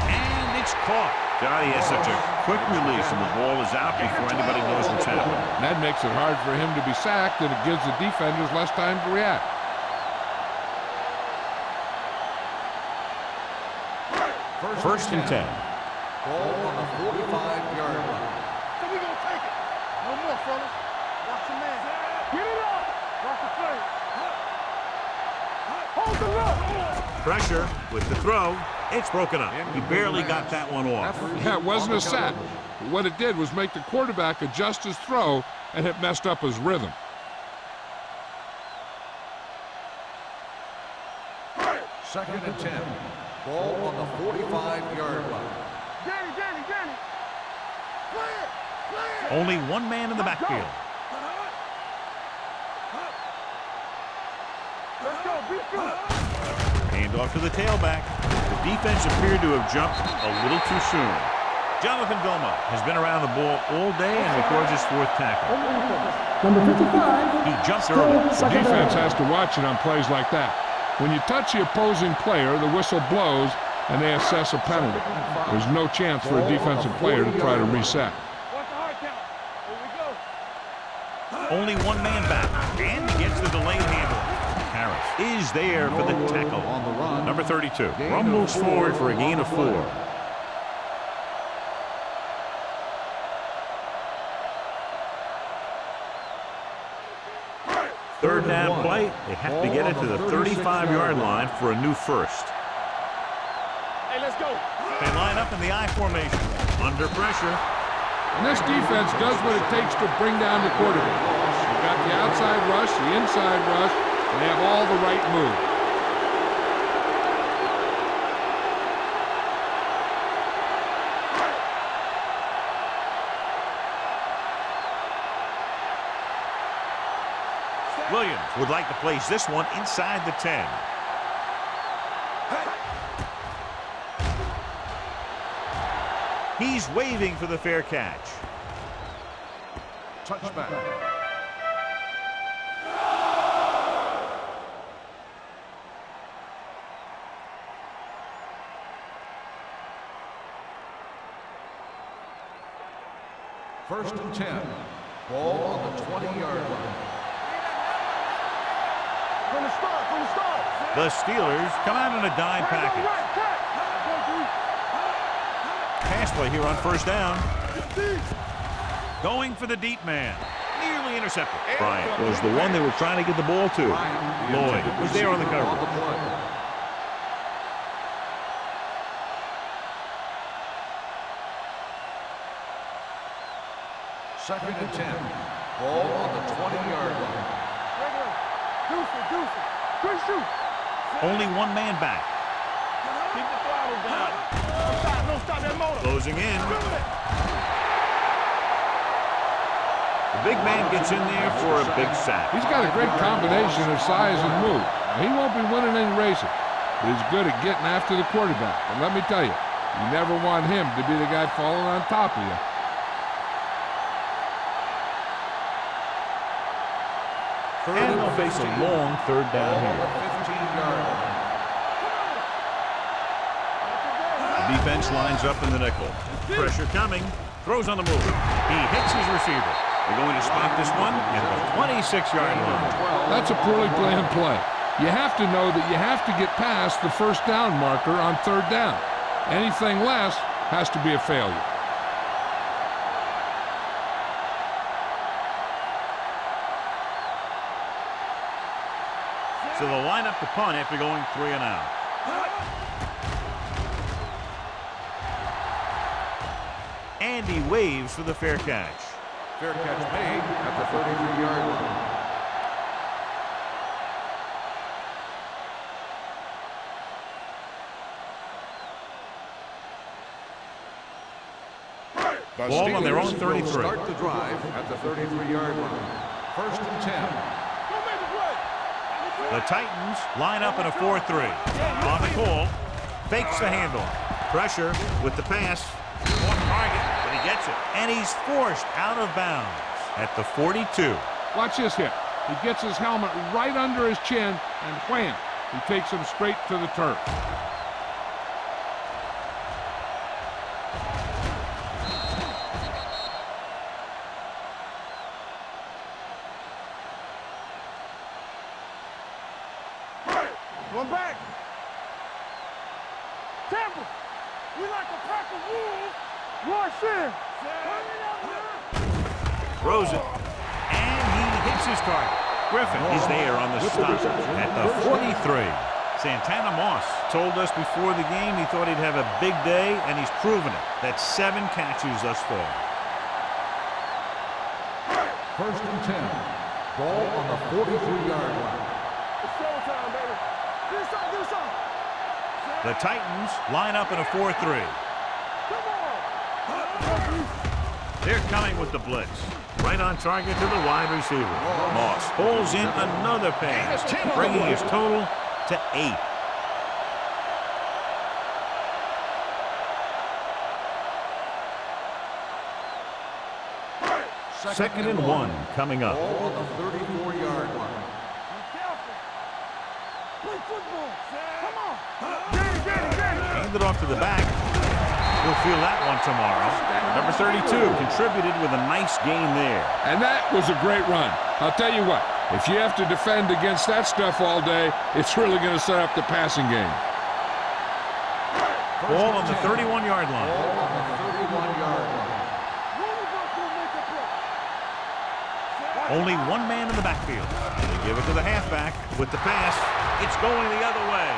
And it's caught. Johnny has such a quick release, and the ball is out before anybody knows what's happening. That makes it hard for him to be sacked, and it gives the defenders less time to react. First and 10. Ball on the 45-yard line. So we gonna take it. No more, fellas. Watch the man. Get it up. Watch the play. Hold the look. Pressure with the throw. It's broken up. He barely got that one off. Yeah, it wasn't a sack. What it did was make the quarterback adjust his throw, and it messed up his rhythm. Second and 10. Ball on the 45-yard line. Danny. Play it. Only one man in the backfield. Let's go. Be good. Hand off to the tailback. The defense appeared to have jumped a little too soon. Jonathan Vilma has been around the ball all day and records his fourth tackle. Number 55. He jumps early. The defense has to watch it on plays like that. When you touch the opposing player, the whistle blows, and they assess a penalty. There's no chance for a defensive player to try to reset. Watch the hard count. Here we go. Only one man back, and he gets the delayed handle. Harris is there for the tackle. On the run. Number 32 rumbles forward for a gain of 4. Third Third play, they have to get it to the 35-yard line for a new first. Hey, let's go. They line up in the I formation, under pressure. And this defense does what it takes to bring down the quarterback. They've got the outside rush, the inside rush, and they have all the right moves. Williams would like to place this one inside the 10. He's waving for the fair catch. Touchback. First and 10. Ball on the 20-yard line. From the start. The Steelers come out in a dime package. Pass play here on first down. Going for the deep man. Nearly intercepted. Bryant was the one they were trying to get the ball to. Lloyd was there on the coverage. Second and 10. Ball on the 20-yard line. Deuce. Good shoot. Only one man back. Keep the throttle down. Don't stop that motor. Closing in. The big man gets in there for a big sack. He's got a great combination of size and move. Now, he won't be winning any races, but he's good at getting after the quarterback. And let me tell you, you never want him to be the guy falling on top of you. And they'll face a long third down here. 15-yard line. The defense lines up in the nickel. Pressure coming. Throws on the move. He hits his receiver. They're going to spot this one at the 26-yard line. That's a poorly planned play. You have to know that you have to get past the first down marker on third down. Anything less has to be a failure. So they'll line up the punt after going 3 and out. And he waves for the fair catch. Fair catch made at the 33-yard line. The Ball on their own Steelers 33. will start the drive at the 33-yard line. First and 10. The Titans line up in a 4-3. On the call, fakes the handle. Pressure with the pass. On target, but he gets it. And he's forced out of bounds at the 42. Watch this hit. He gets his helmet right under his chin, and wham, he takes him straight to the turf. One back. Tampa. We like a pack of wolves. Rush in. Throws it. And he hits his target. Griffin is there on the stop at the 43. Santana Moss told us before the game he thought he'd have a big day, and he's proven it. That's 7 catches thus far. First and 10. Ball on the 43-yard line. It's showtime, baby. Get some. The Titans line up in a 4-3. Come on. They're coming with the blitz. Right on target to the wide receiver. Moss pulls in another pass, bringing his total to 8. Second and 1 coming up. Ball on the 34-yard line. Play football. Come on. Get it. Hand it off to the back. He'll feel that one tomorrow. Number 32 contributed with a nice gain there. And that was a great run. I'll tell you what, if you have to defend against that stuff all day, it's really going to set up the passing game. Ball on the 31-yard line. Ball on the 31-yard line. Only one man in the backfield. They give it to the halfback with the pass. It's going the other way.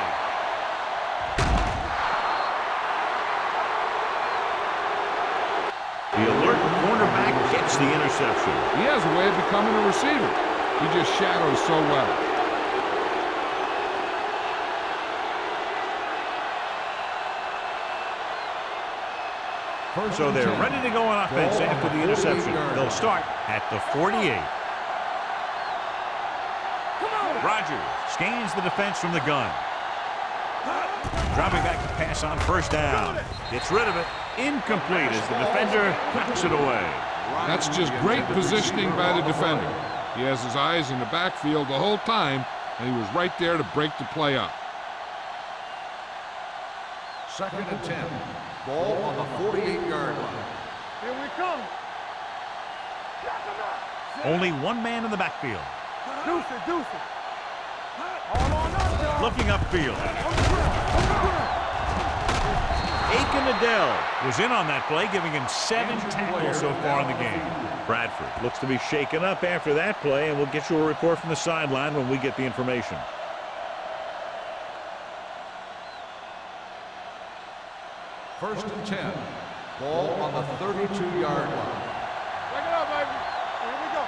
The alert cornerback gets the interception. He has a way of becoming a receiver. He just shadows so well. So they're ready to go on offense after the interception. They'll start at the 48. Rogers scans the defense from the gun. Dropping back to pass on first down. Gets rid of it. Incomplete as the defender knocks it away. That's just great positioning by the defender. He has his eyes in the backfield the whole time, and he was right there to break the play up. 2nd and 10. Ball on the 48-yard line. Here we come. Only one man in the backfield. Deuce it, deuce it. All on us, y'all. Looking upfield. Aiken Adele was in on that play, giving him 7 tackles so far in the game. Bradford looks to be shaken up after that play, and we'll get you a report from the sideline when we get the information. First and 10. Ball on the 32-yard line. Break it up, baby. Here we go.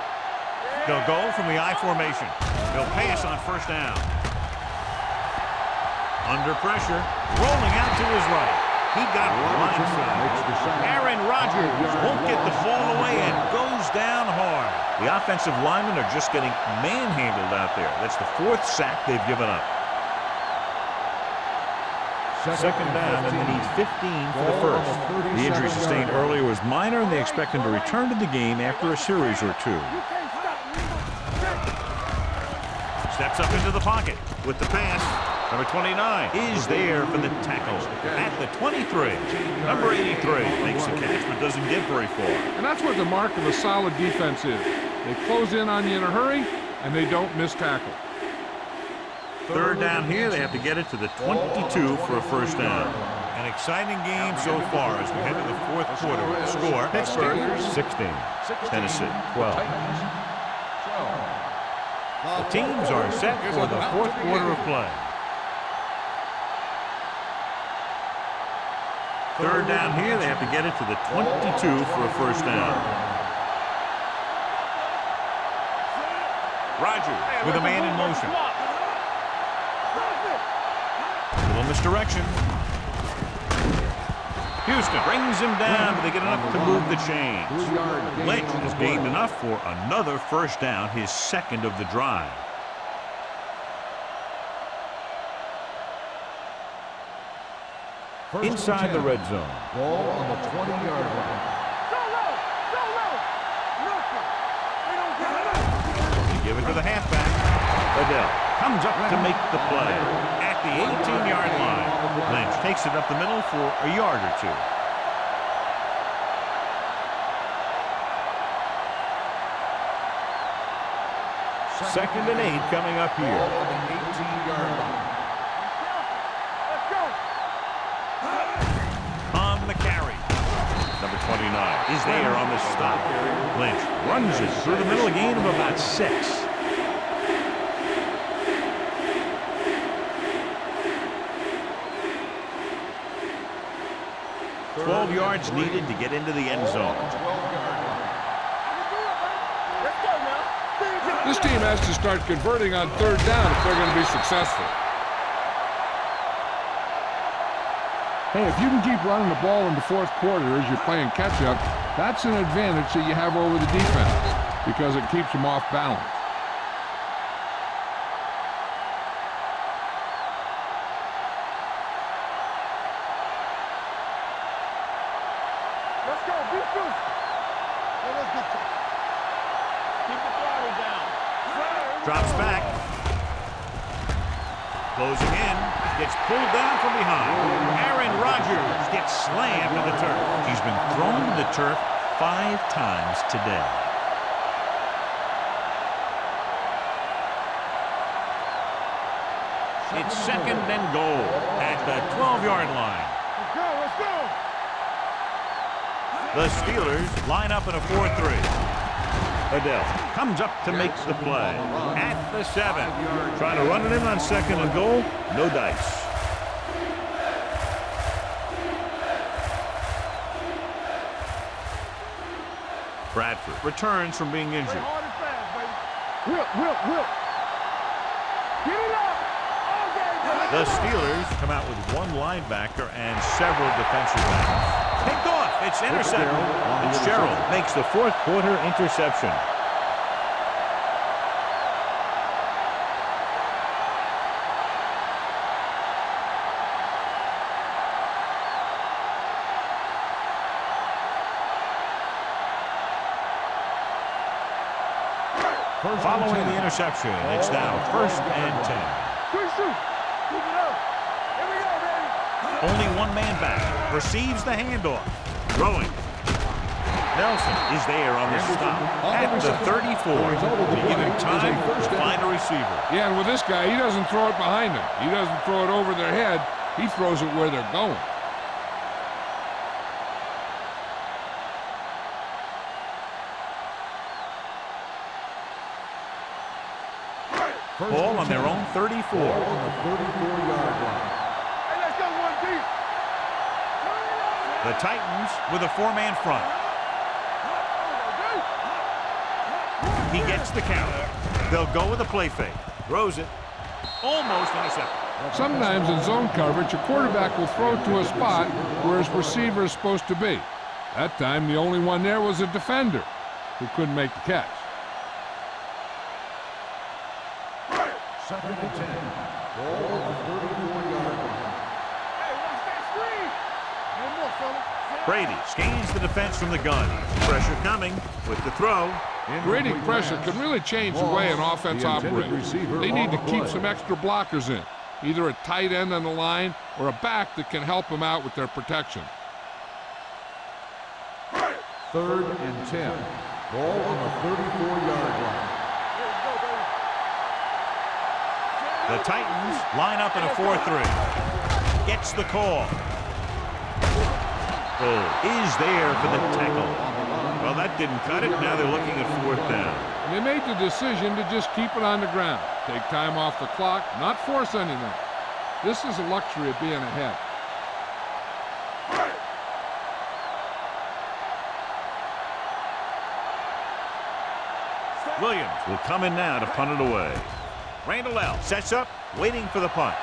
They'll go from the I formation. They'll pass on first down. Under pressure, rolling out to his right. He got blindsided. Aaron Rodgers won't get the ball away and goes down hard. The offensive linemen are just getting manhandled out there. That's the 4th sack they've given up. Second down, and they need 15 for the first. The injury sustained earlier was minor, and they expect him to return to the game after a series or 2. Steps up into the pocket with the pass. Number 29 is there for the tackle at the 23. Number 83 makes the catch but doesn't get very far. And that's what the mark of a solid defense is. They close in on you in a hurry, and they don't miss tackle. Third down here, they have to get it to the 22 for a first down. An exciting game so far as we head to the 4th quarter. The score, Pittsburgh 16, Tennessee 12. The teams are set for the 4th quarter of play. Third down here, they have to get it to the 22 for a first down. Rodgers with a man in motion. Little misdirection. Houston brings him down, but they get enough to move the chains. Lynch has gained enough for another first down, his 2nd of the drive. Inside the red zone. Ball on the 20-yard line. They give it to the halfback. Adele comes up to make the play at the 18-yard line. Lynch takes it up the middle for a yard or 2. Second and 8 coming up here. Ball on the 18-yard line. On the carry. Number 29 is there on the stop. Lynch runs it through the middle, a gain of about 6. Twelve yards needed to get into the end zone. This team has to start converting on third down if they're going to be successful. Hey, if you can keep running the ball in the 4th quarter as you're playing catch-up, that's an advantage that you have over the defense because it keeps them off balance. Let's go, beat Houston. Hey, let's get to it. Keep the throttle down. Drops back. Closing in. Gets pulled down from behind. Aaron Rodgers gets slammed to the turf. He's been thrown to the turf 5 times today. It's 2nd and goal at the 12-yard line. Let's go, let's go. The Steelers line up in a 4-3. Adele comes up to make the play at the 7. Trying to run it in on 2nd and goal. No dice. Bradford returns from being injured. Hard and fast, baby. Whip. Get it up. The Steelers come out with one linebacker and several defensive backs. Picked off. It's intercepted. Fitzgerald makes the 4th quarter interception. Following the interception, it's now 1st and 10. Quick shoot. Keep it up. Here we go, baby. Only one man back. Receives the handoff. Throwing. Nelson is there on the stop at the 34. To give him time to find a receiver. Yeah, and with this guy, he doesn't throw it behind them. He doesn't throw it over their head. He throws it where they're going. Ball on their own 34. On the 34-yard line. Hey, let's go one deep. The Titans with a 4-man front. He gets the count. They'll go with a play fake. Throws it. Almost intercepted. Sometimes in zone coverage, a quarterback will throw to a spot where his receiver is supposed to be. That time, the only one there was a defender who couldn't make the catch. 2nd and 10. Ball on the 34-yard line. Hey, watch that screen. No more, fella. Brady scans the defense from the gun. Pressure coming with the throw. Grading pressure can really change the way an offense operates. They need to keep some extra blockers in, either a tight end on the line or a back that can help them out with their protection. 3rd and 10. Ball on the 34-yard line. The Titans line up in a 4-3. Gets the call. Is there for the tackle. Well, that didn't cut it. Now they're looking at 4th down. They made the decision to just keep it on the ground, take time off the clock, not force anything. This is a luxury of being ahead. Williams will come in now to punt it away. Randall L. sets up, waiting for the punt.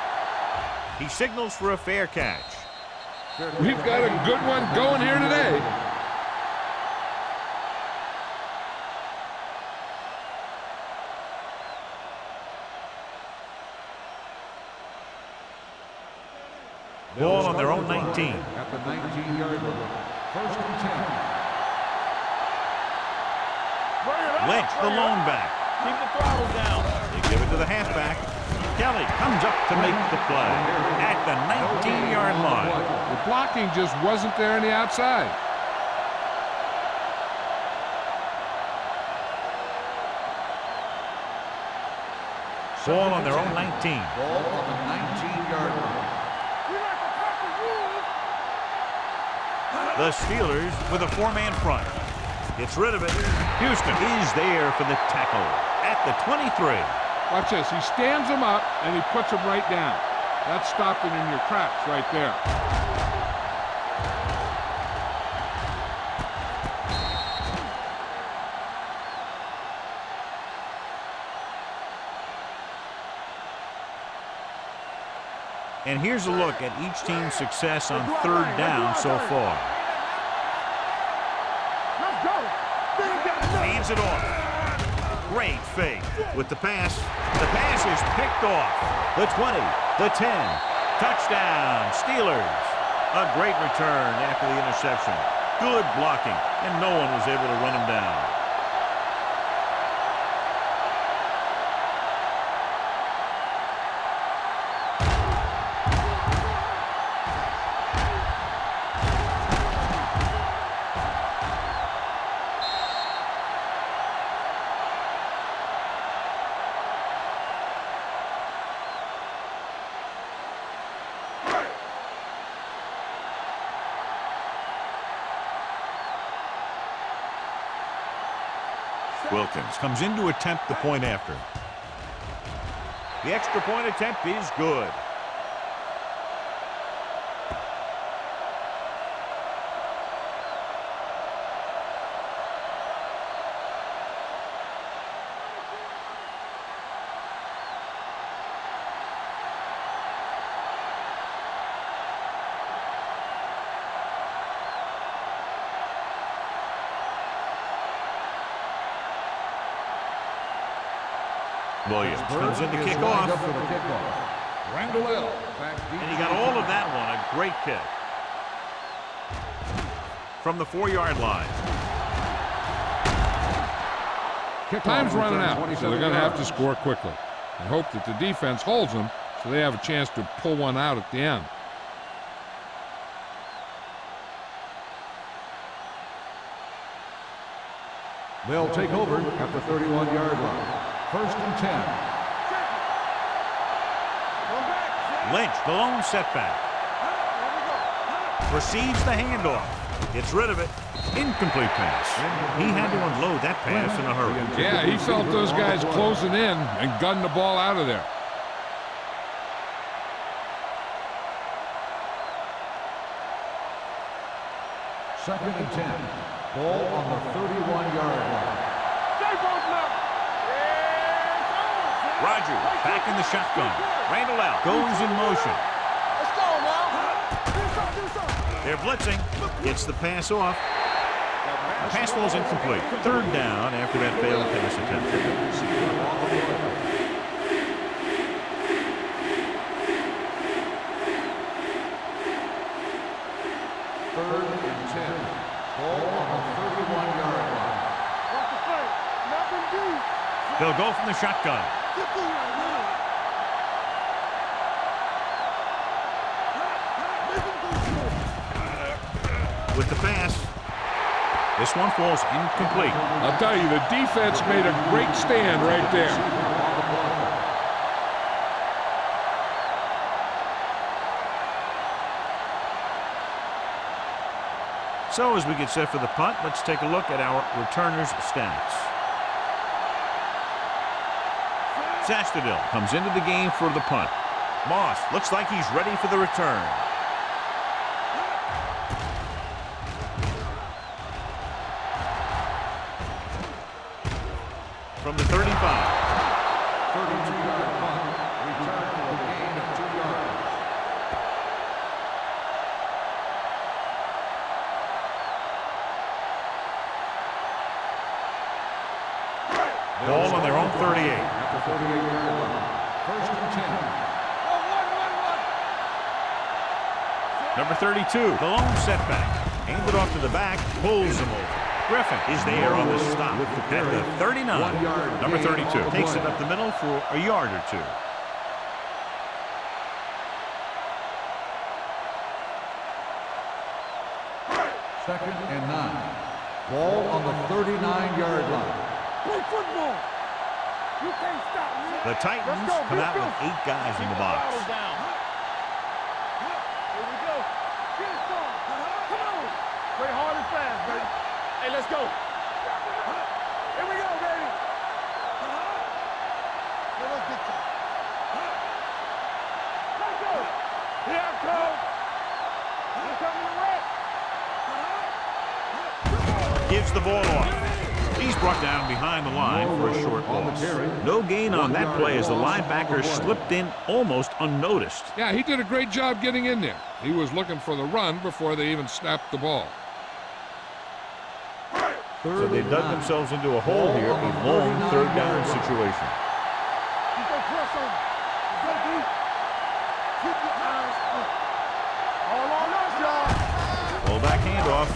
He signals for a fair catch. We've got a good one going here today. Ball on their own 19. At the 19-yard line. 1st and 10. Lynch, the lone back. Keep the throttle down. They give it to the halfback. Kelly comes up to make the play at the 19-yard line. The blocking just wasn't there on the outside. Ball on their own 19. Ball on the 19-yard line. The Steelers with a 4-man front. Gets rid of it. Houston is there for the tackle at the 23. Watch this. He stands him up, and he puts him right down. That's stopping in your tracks right there. And here's a look at each team's success on 3rd down so far. Let's go. Hands it off. Great fake with the pass. The pass is picked off. The 20, the 10. Touchdown, Steelers. A great return after the interception. Good blocking, and no one was able to run him down. Wilkins comes in to attempt the point after. The extra point attempt is good. Williams comes in to kick off. Randall L. back deep. And he got all of that one. A great kick. From the 4-yard line. Time's running out, so they're going to have to score quickly and hope that the defense holds them so they have a chance to pull one out at the end. They'll take over at the 31-yard line. 1st and 10. Lynch, the lone setback. Receives the handoff. Gets rid of it. Incomplete pass. He had to unload that pass in a hurry. Yeah, he felt those guys closing in and gunned the ball out of there. Second and 10. Ball on the 31-yard line. Rogers back in the shotgun. Randall out. Goes in motion. Let's go now. Do something. They're blitzing. Gets the pass off. The pass falls incomplete. 3rd down after that failed pass attempt. 3rd and 10. Ball on the 31-yard line. Watch the play. Nothing deep. They'll go from the shotgun. With the pass. This one falls incomplete. I'll tell you, the defense made a great stand right there. So as we get set for the punt, let's take a look at our returners' stats. Zastadil comes into the game for the punt. Moss looks like he's ready for the return. From the 35. 32-yard punt. Return for a gain of 2 yards. Ball on their own 38. At the 38-yard line. 1st and 10. Number 32, the lone setback. Aimed it off to the back, pulls him over. Griffin is there on the stop at the 39. Number 32 takes it up the middle for a yard or 2. Second and 9. Ball on the 39-yard line. Play football. You can't stop me. The Titans come out with 8 guys in the box. Here we go. Get it started. Come on. Play hard and fast, baby. Hey, let's go. Here we go, baby. Let us get you. Let's go. Here I come. Here coming the red. Gives the ball off. He's brought down behind the line for a short loss. No gain on that play as the linebacker slipped in almost unnoticed. Yeah, he did a great job getting in there. He was looking for the run before they even snapped the ball. So they dug themselves into a hole here, a long 3rd down situation. You go press on him. Go deep. Keep your eyes up. All on us, y'all. Fullback handoff.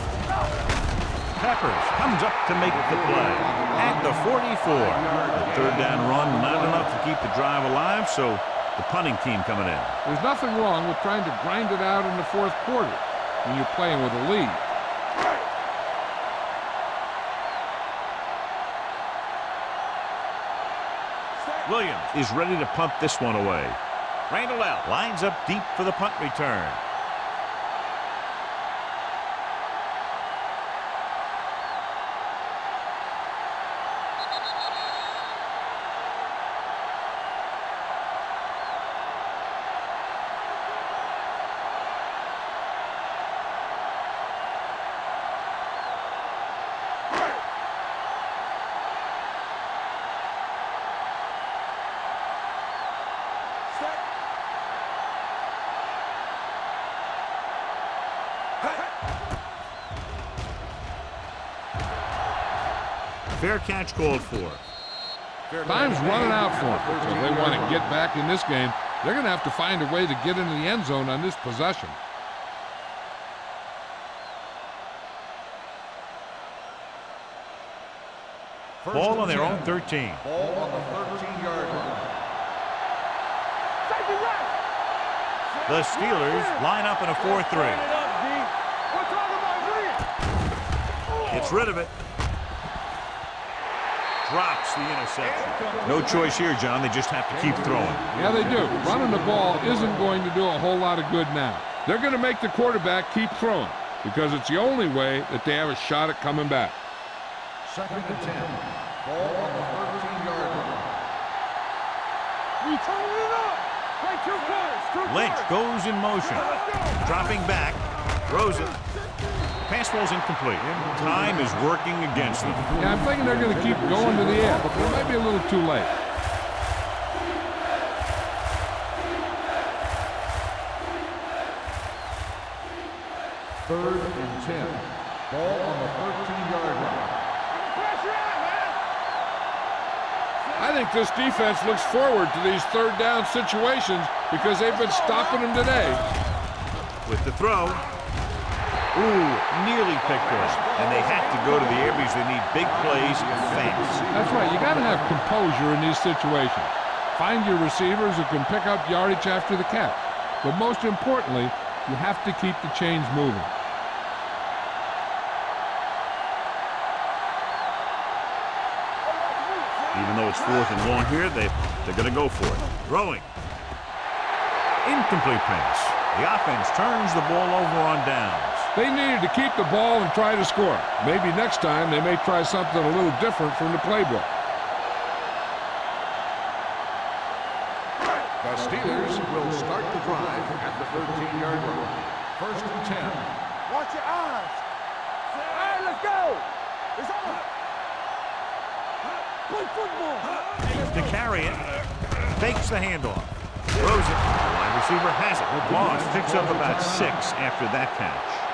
Peppers comes up to make the play at the 44. The 3rd down run, not enough to keep the drive alive, so the punting team coming in. There's nothing wrong with trying to grind it out in the 4th quarter when you're playing with a lead. Williams is ready to punt this one away. Randall out, lines up deep for the punt return. Fair catch called for. Time's running out for them. So if they want to get back in this game, they're going to have to find a way to get into the end zone on this possession. Ball on their own 13. Ball on the 13-yard line. Safety right. The Steelers line up in a 4-3. We're talking about green. Gets rid of it. Drops the interception. No choice here, John. They just have to keep throwing. Yeah, they do. Running the ball isn't going to do a whole lot of good now. They're going to make the quarterback keep throwing because it's the only way that they have a shot at coming back. 2nd and 10. Ball on the 13-yard line. We turn it up. Play 2 quarters. Lynch goes in motion. Dropping back. Throws it. Pass ball's incomplete. Time is working against them. Yeah, I'm thinking they're going to keep going to the end. They might be a little too late. Third and 10. Ball on the 13-yard line. Pressure out, man. I think this defense looks forward to these third down situations because they've been stopping them today. With the throw. Ooh, nearly picked off. And they have to go to the air because they need big plays fast. That's right. You got to have composure in these situations. Find your receivers who can pick up yardage after the catch. But most importantly, you have to keep the chains moving. Even though it's 4th and long here, they're going to go for it. Throwing. Incomplete pass. The offense turns the ball over on downs. They needed to keep the ball and try to score. Maybe next time they may try something a little different from the playbook. The Steelers will start the drive at the 13-yard line. 1st and 10. Watch your eyes. All right, let's go. It's on. Play football. To carry it. Fakes the handoff. Throws it. The wide receiver has it. Moss picks up about 6 after that catch.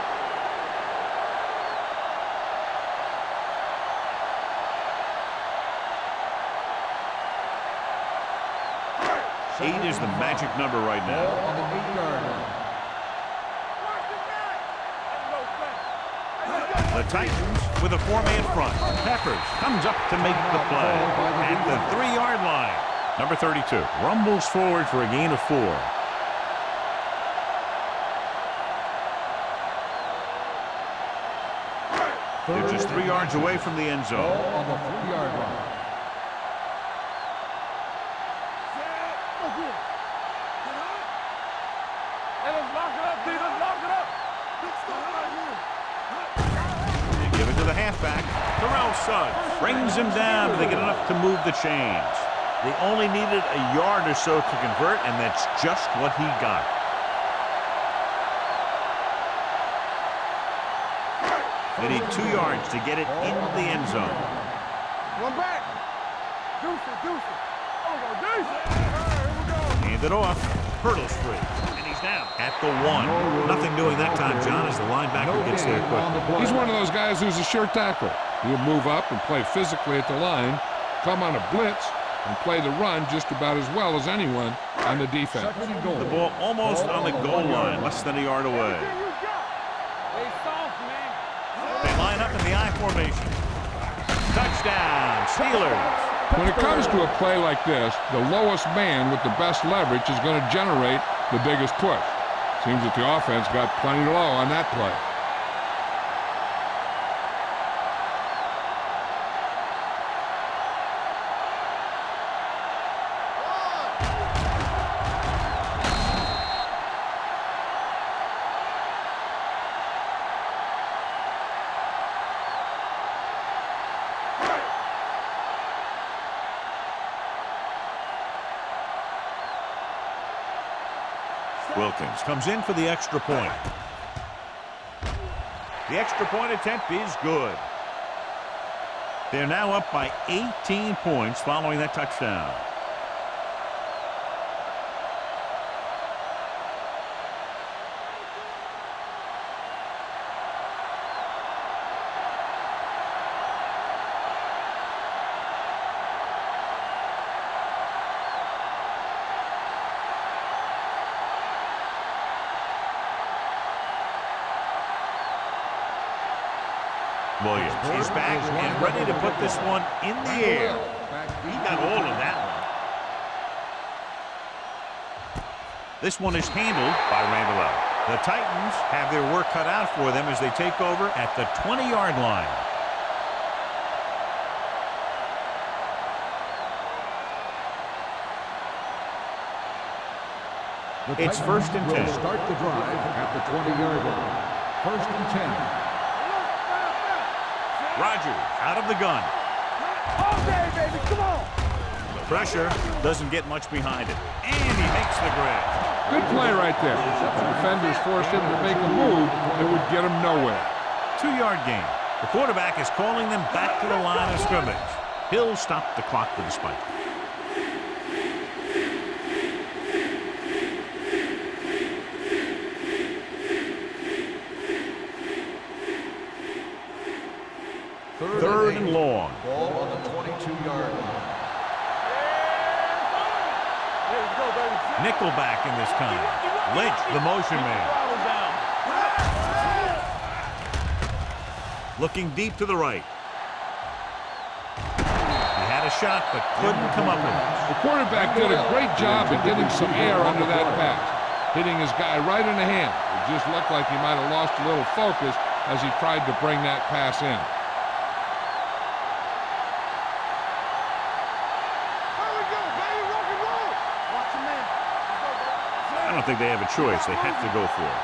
Eight is the magic number right Ball now. on the 8-yard line. The Titans with a 4-man front. Peppers comes up to make the play at the 3-yard line. Number 32 rumbles forward for a gain of 4. They're just 3 yards away from the end zone. Ball on the 3-yard line. They give it to the halfback. Terrell Suggs brings him down. They get enough to move the chains. They only needed a yard or so to convert, and that's just what he got. They need 2 yards to get it into the end zone. One back. Deuce it. Oh, Deuce it. Here we go. Hand it off. Hurdles free. And he's down at the 1. Nothing doing that time, John, as the linebacker gets there quick. He's one of those guys who's a sure tackler. He'll move up and play physically at the line, come on a blitz, and play the run just about as well as anyone on the defense. The ball almost on the goal line, less than a yard away. They soft, man. They line up in the I formation. Touchdown, Steelers. When it comes to a play like this, the lowest man with the best leverage is going to generate the biggest push. Seems that the offense got plenty low on that play. Wilkins comes in for the extra point. The extra point attempt is good. They're now up by 18 points following that touchdown. Williams is back and ready to put this one in the air. He got all of that one. This one is handled by Randall. The Titans have their work cut out for them as they take over at the 20-yard line. It's 1st and 10. Start the drive at the 20-yard line. 1st and 10. Rodgers out of the gun. All day, baby, come on. Pressure doesn't get much behind it. And he makes the grab. Good play right there. The defenders forced him to make a move that would get him nowhere. 2-yard gain. The quarterback is calling them back to the line of scrimmage. He'll stop the clock with a spike. Third and long. Ball on the 22-yard line. Nickelback in this time. Lynch, the motion man. Looking deep to the right. He had a shot, but couldn't come up with it. The quarterback did a great job of getting some air under that pass, hitting his guy right in the hand. It just looked like he might have lost a little focus as he tried to bring that pass in. I don't think they have a choice. They have to go for it.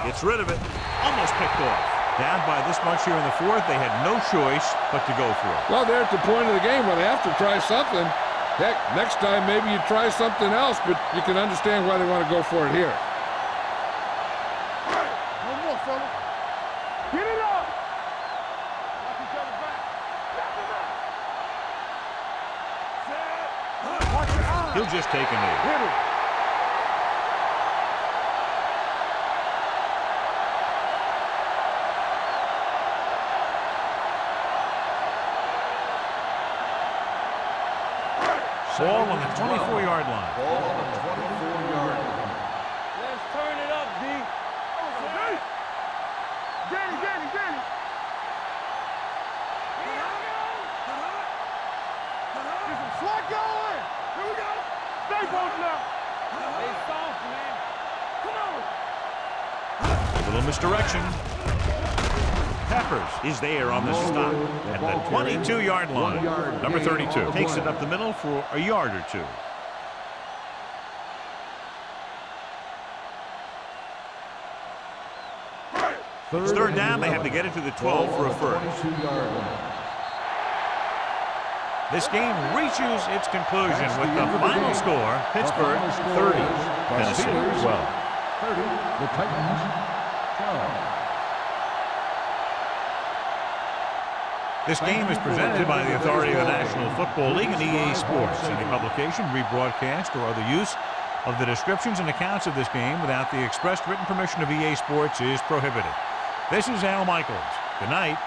Gets rid of it. Almost picked off. Down by this much here in the 4th, they had no choice but to go for it. Well, they're at the point of the game where they have to try something. Heck, next time maybe you try something else, but you can understand why they want to go for it here. One more, fella. Get it up. Watch each other back. Watch your eyes. He'll just take a knee. Hit it. Ball on the 24-yard line. Ball on the 24-yard line. Let's turn it up, D. Get it. Get it. Get some slot going. Here we go. Stay both now. Stay soft, man. Come on. A little misdirection. Peppers is there on the stop at the 22-yard line. Number 32 takes it up the middle for a yard or two. It's 3rd down. They have to get it to the 12 for a first. This game reaches its conclusion with the final score: Pittsburgh 30, Tennessee 12. 30, the Titans 12. This game is presented by the authority of the National Football League and EA Sports. Any publication, rebroadcast, or other use of the descriptions and accounts of this game without the expressed written permission of EA Sports is prohibited. This is Al Michaels. Good night.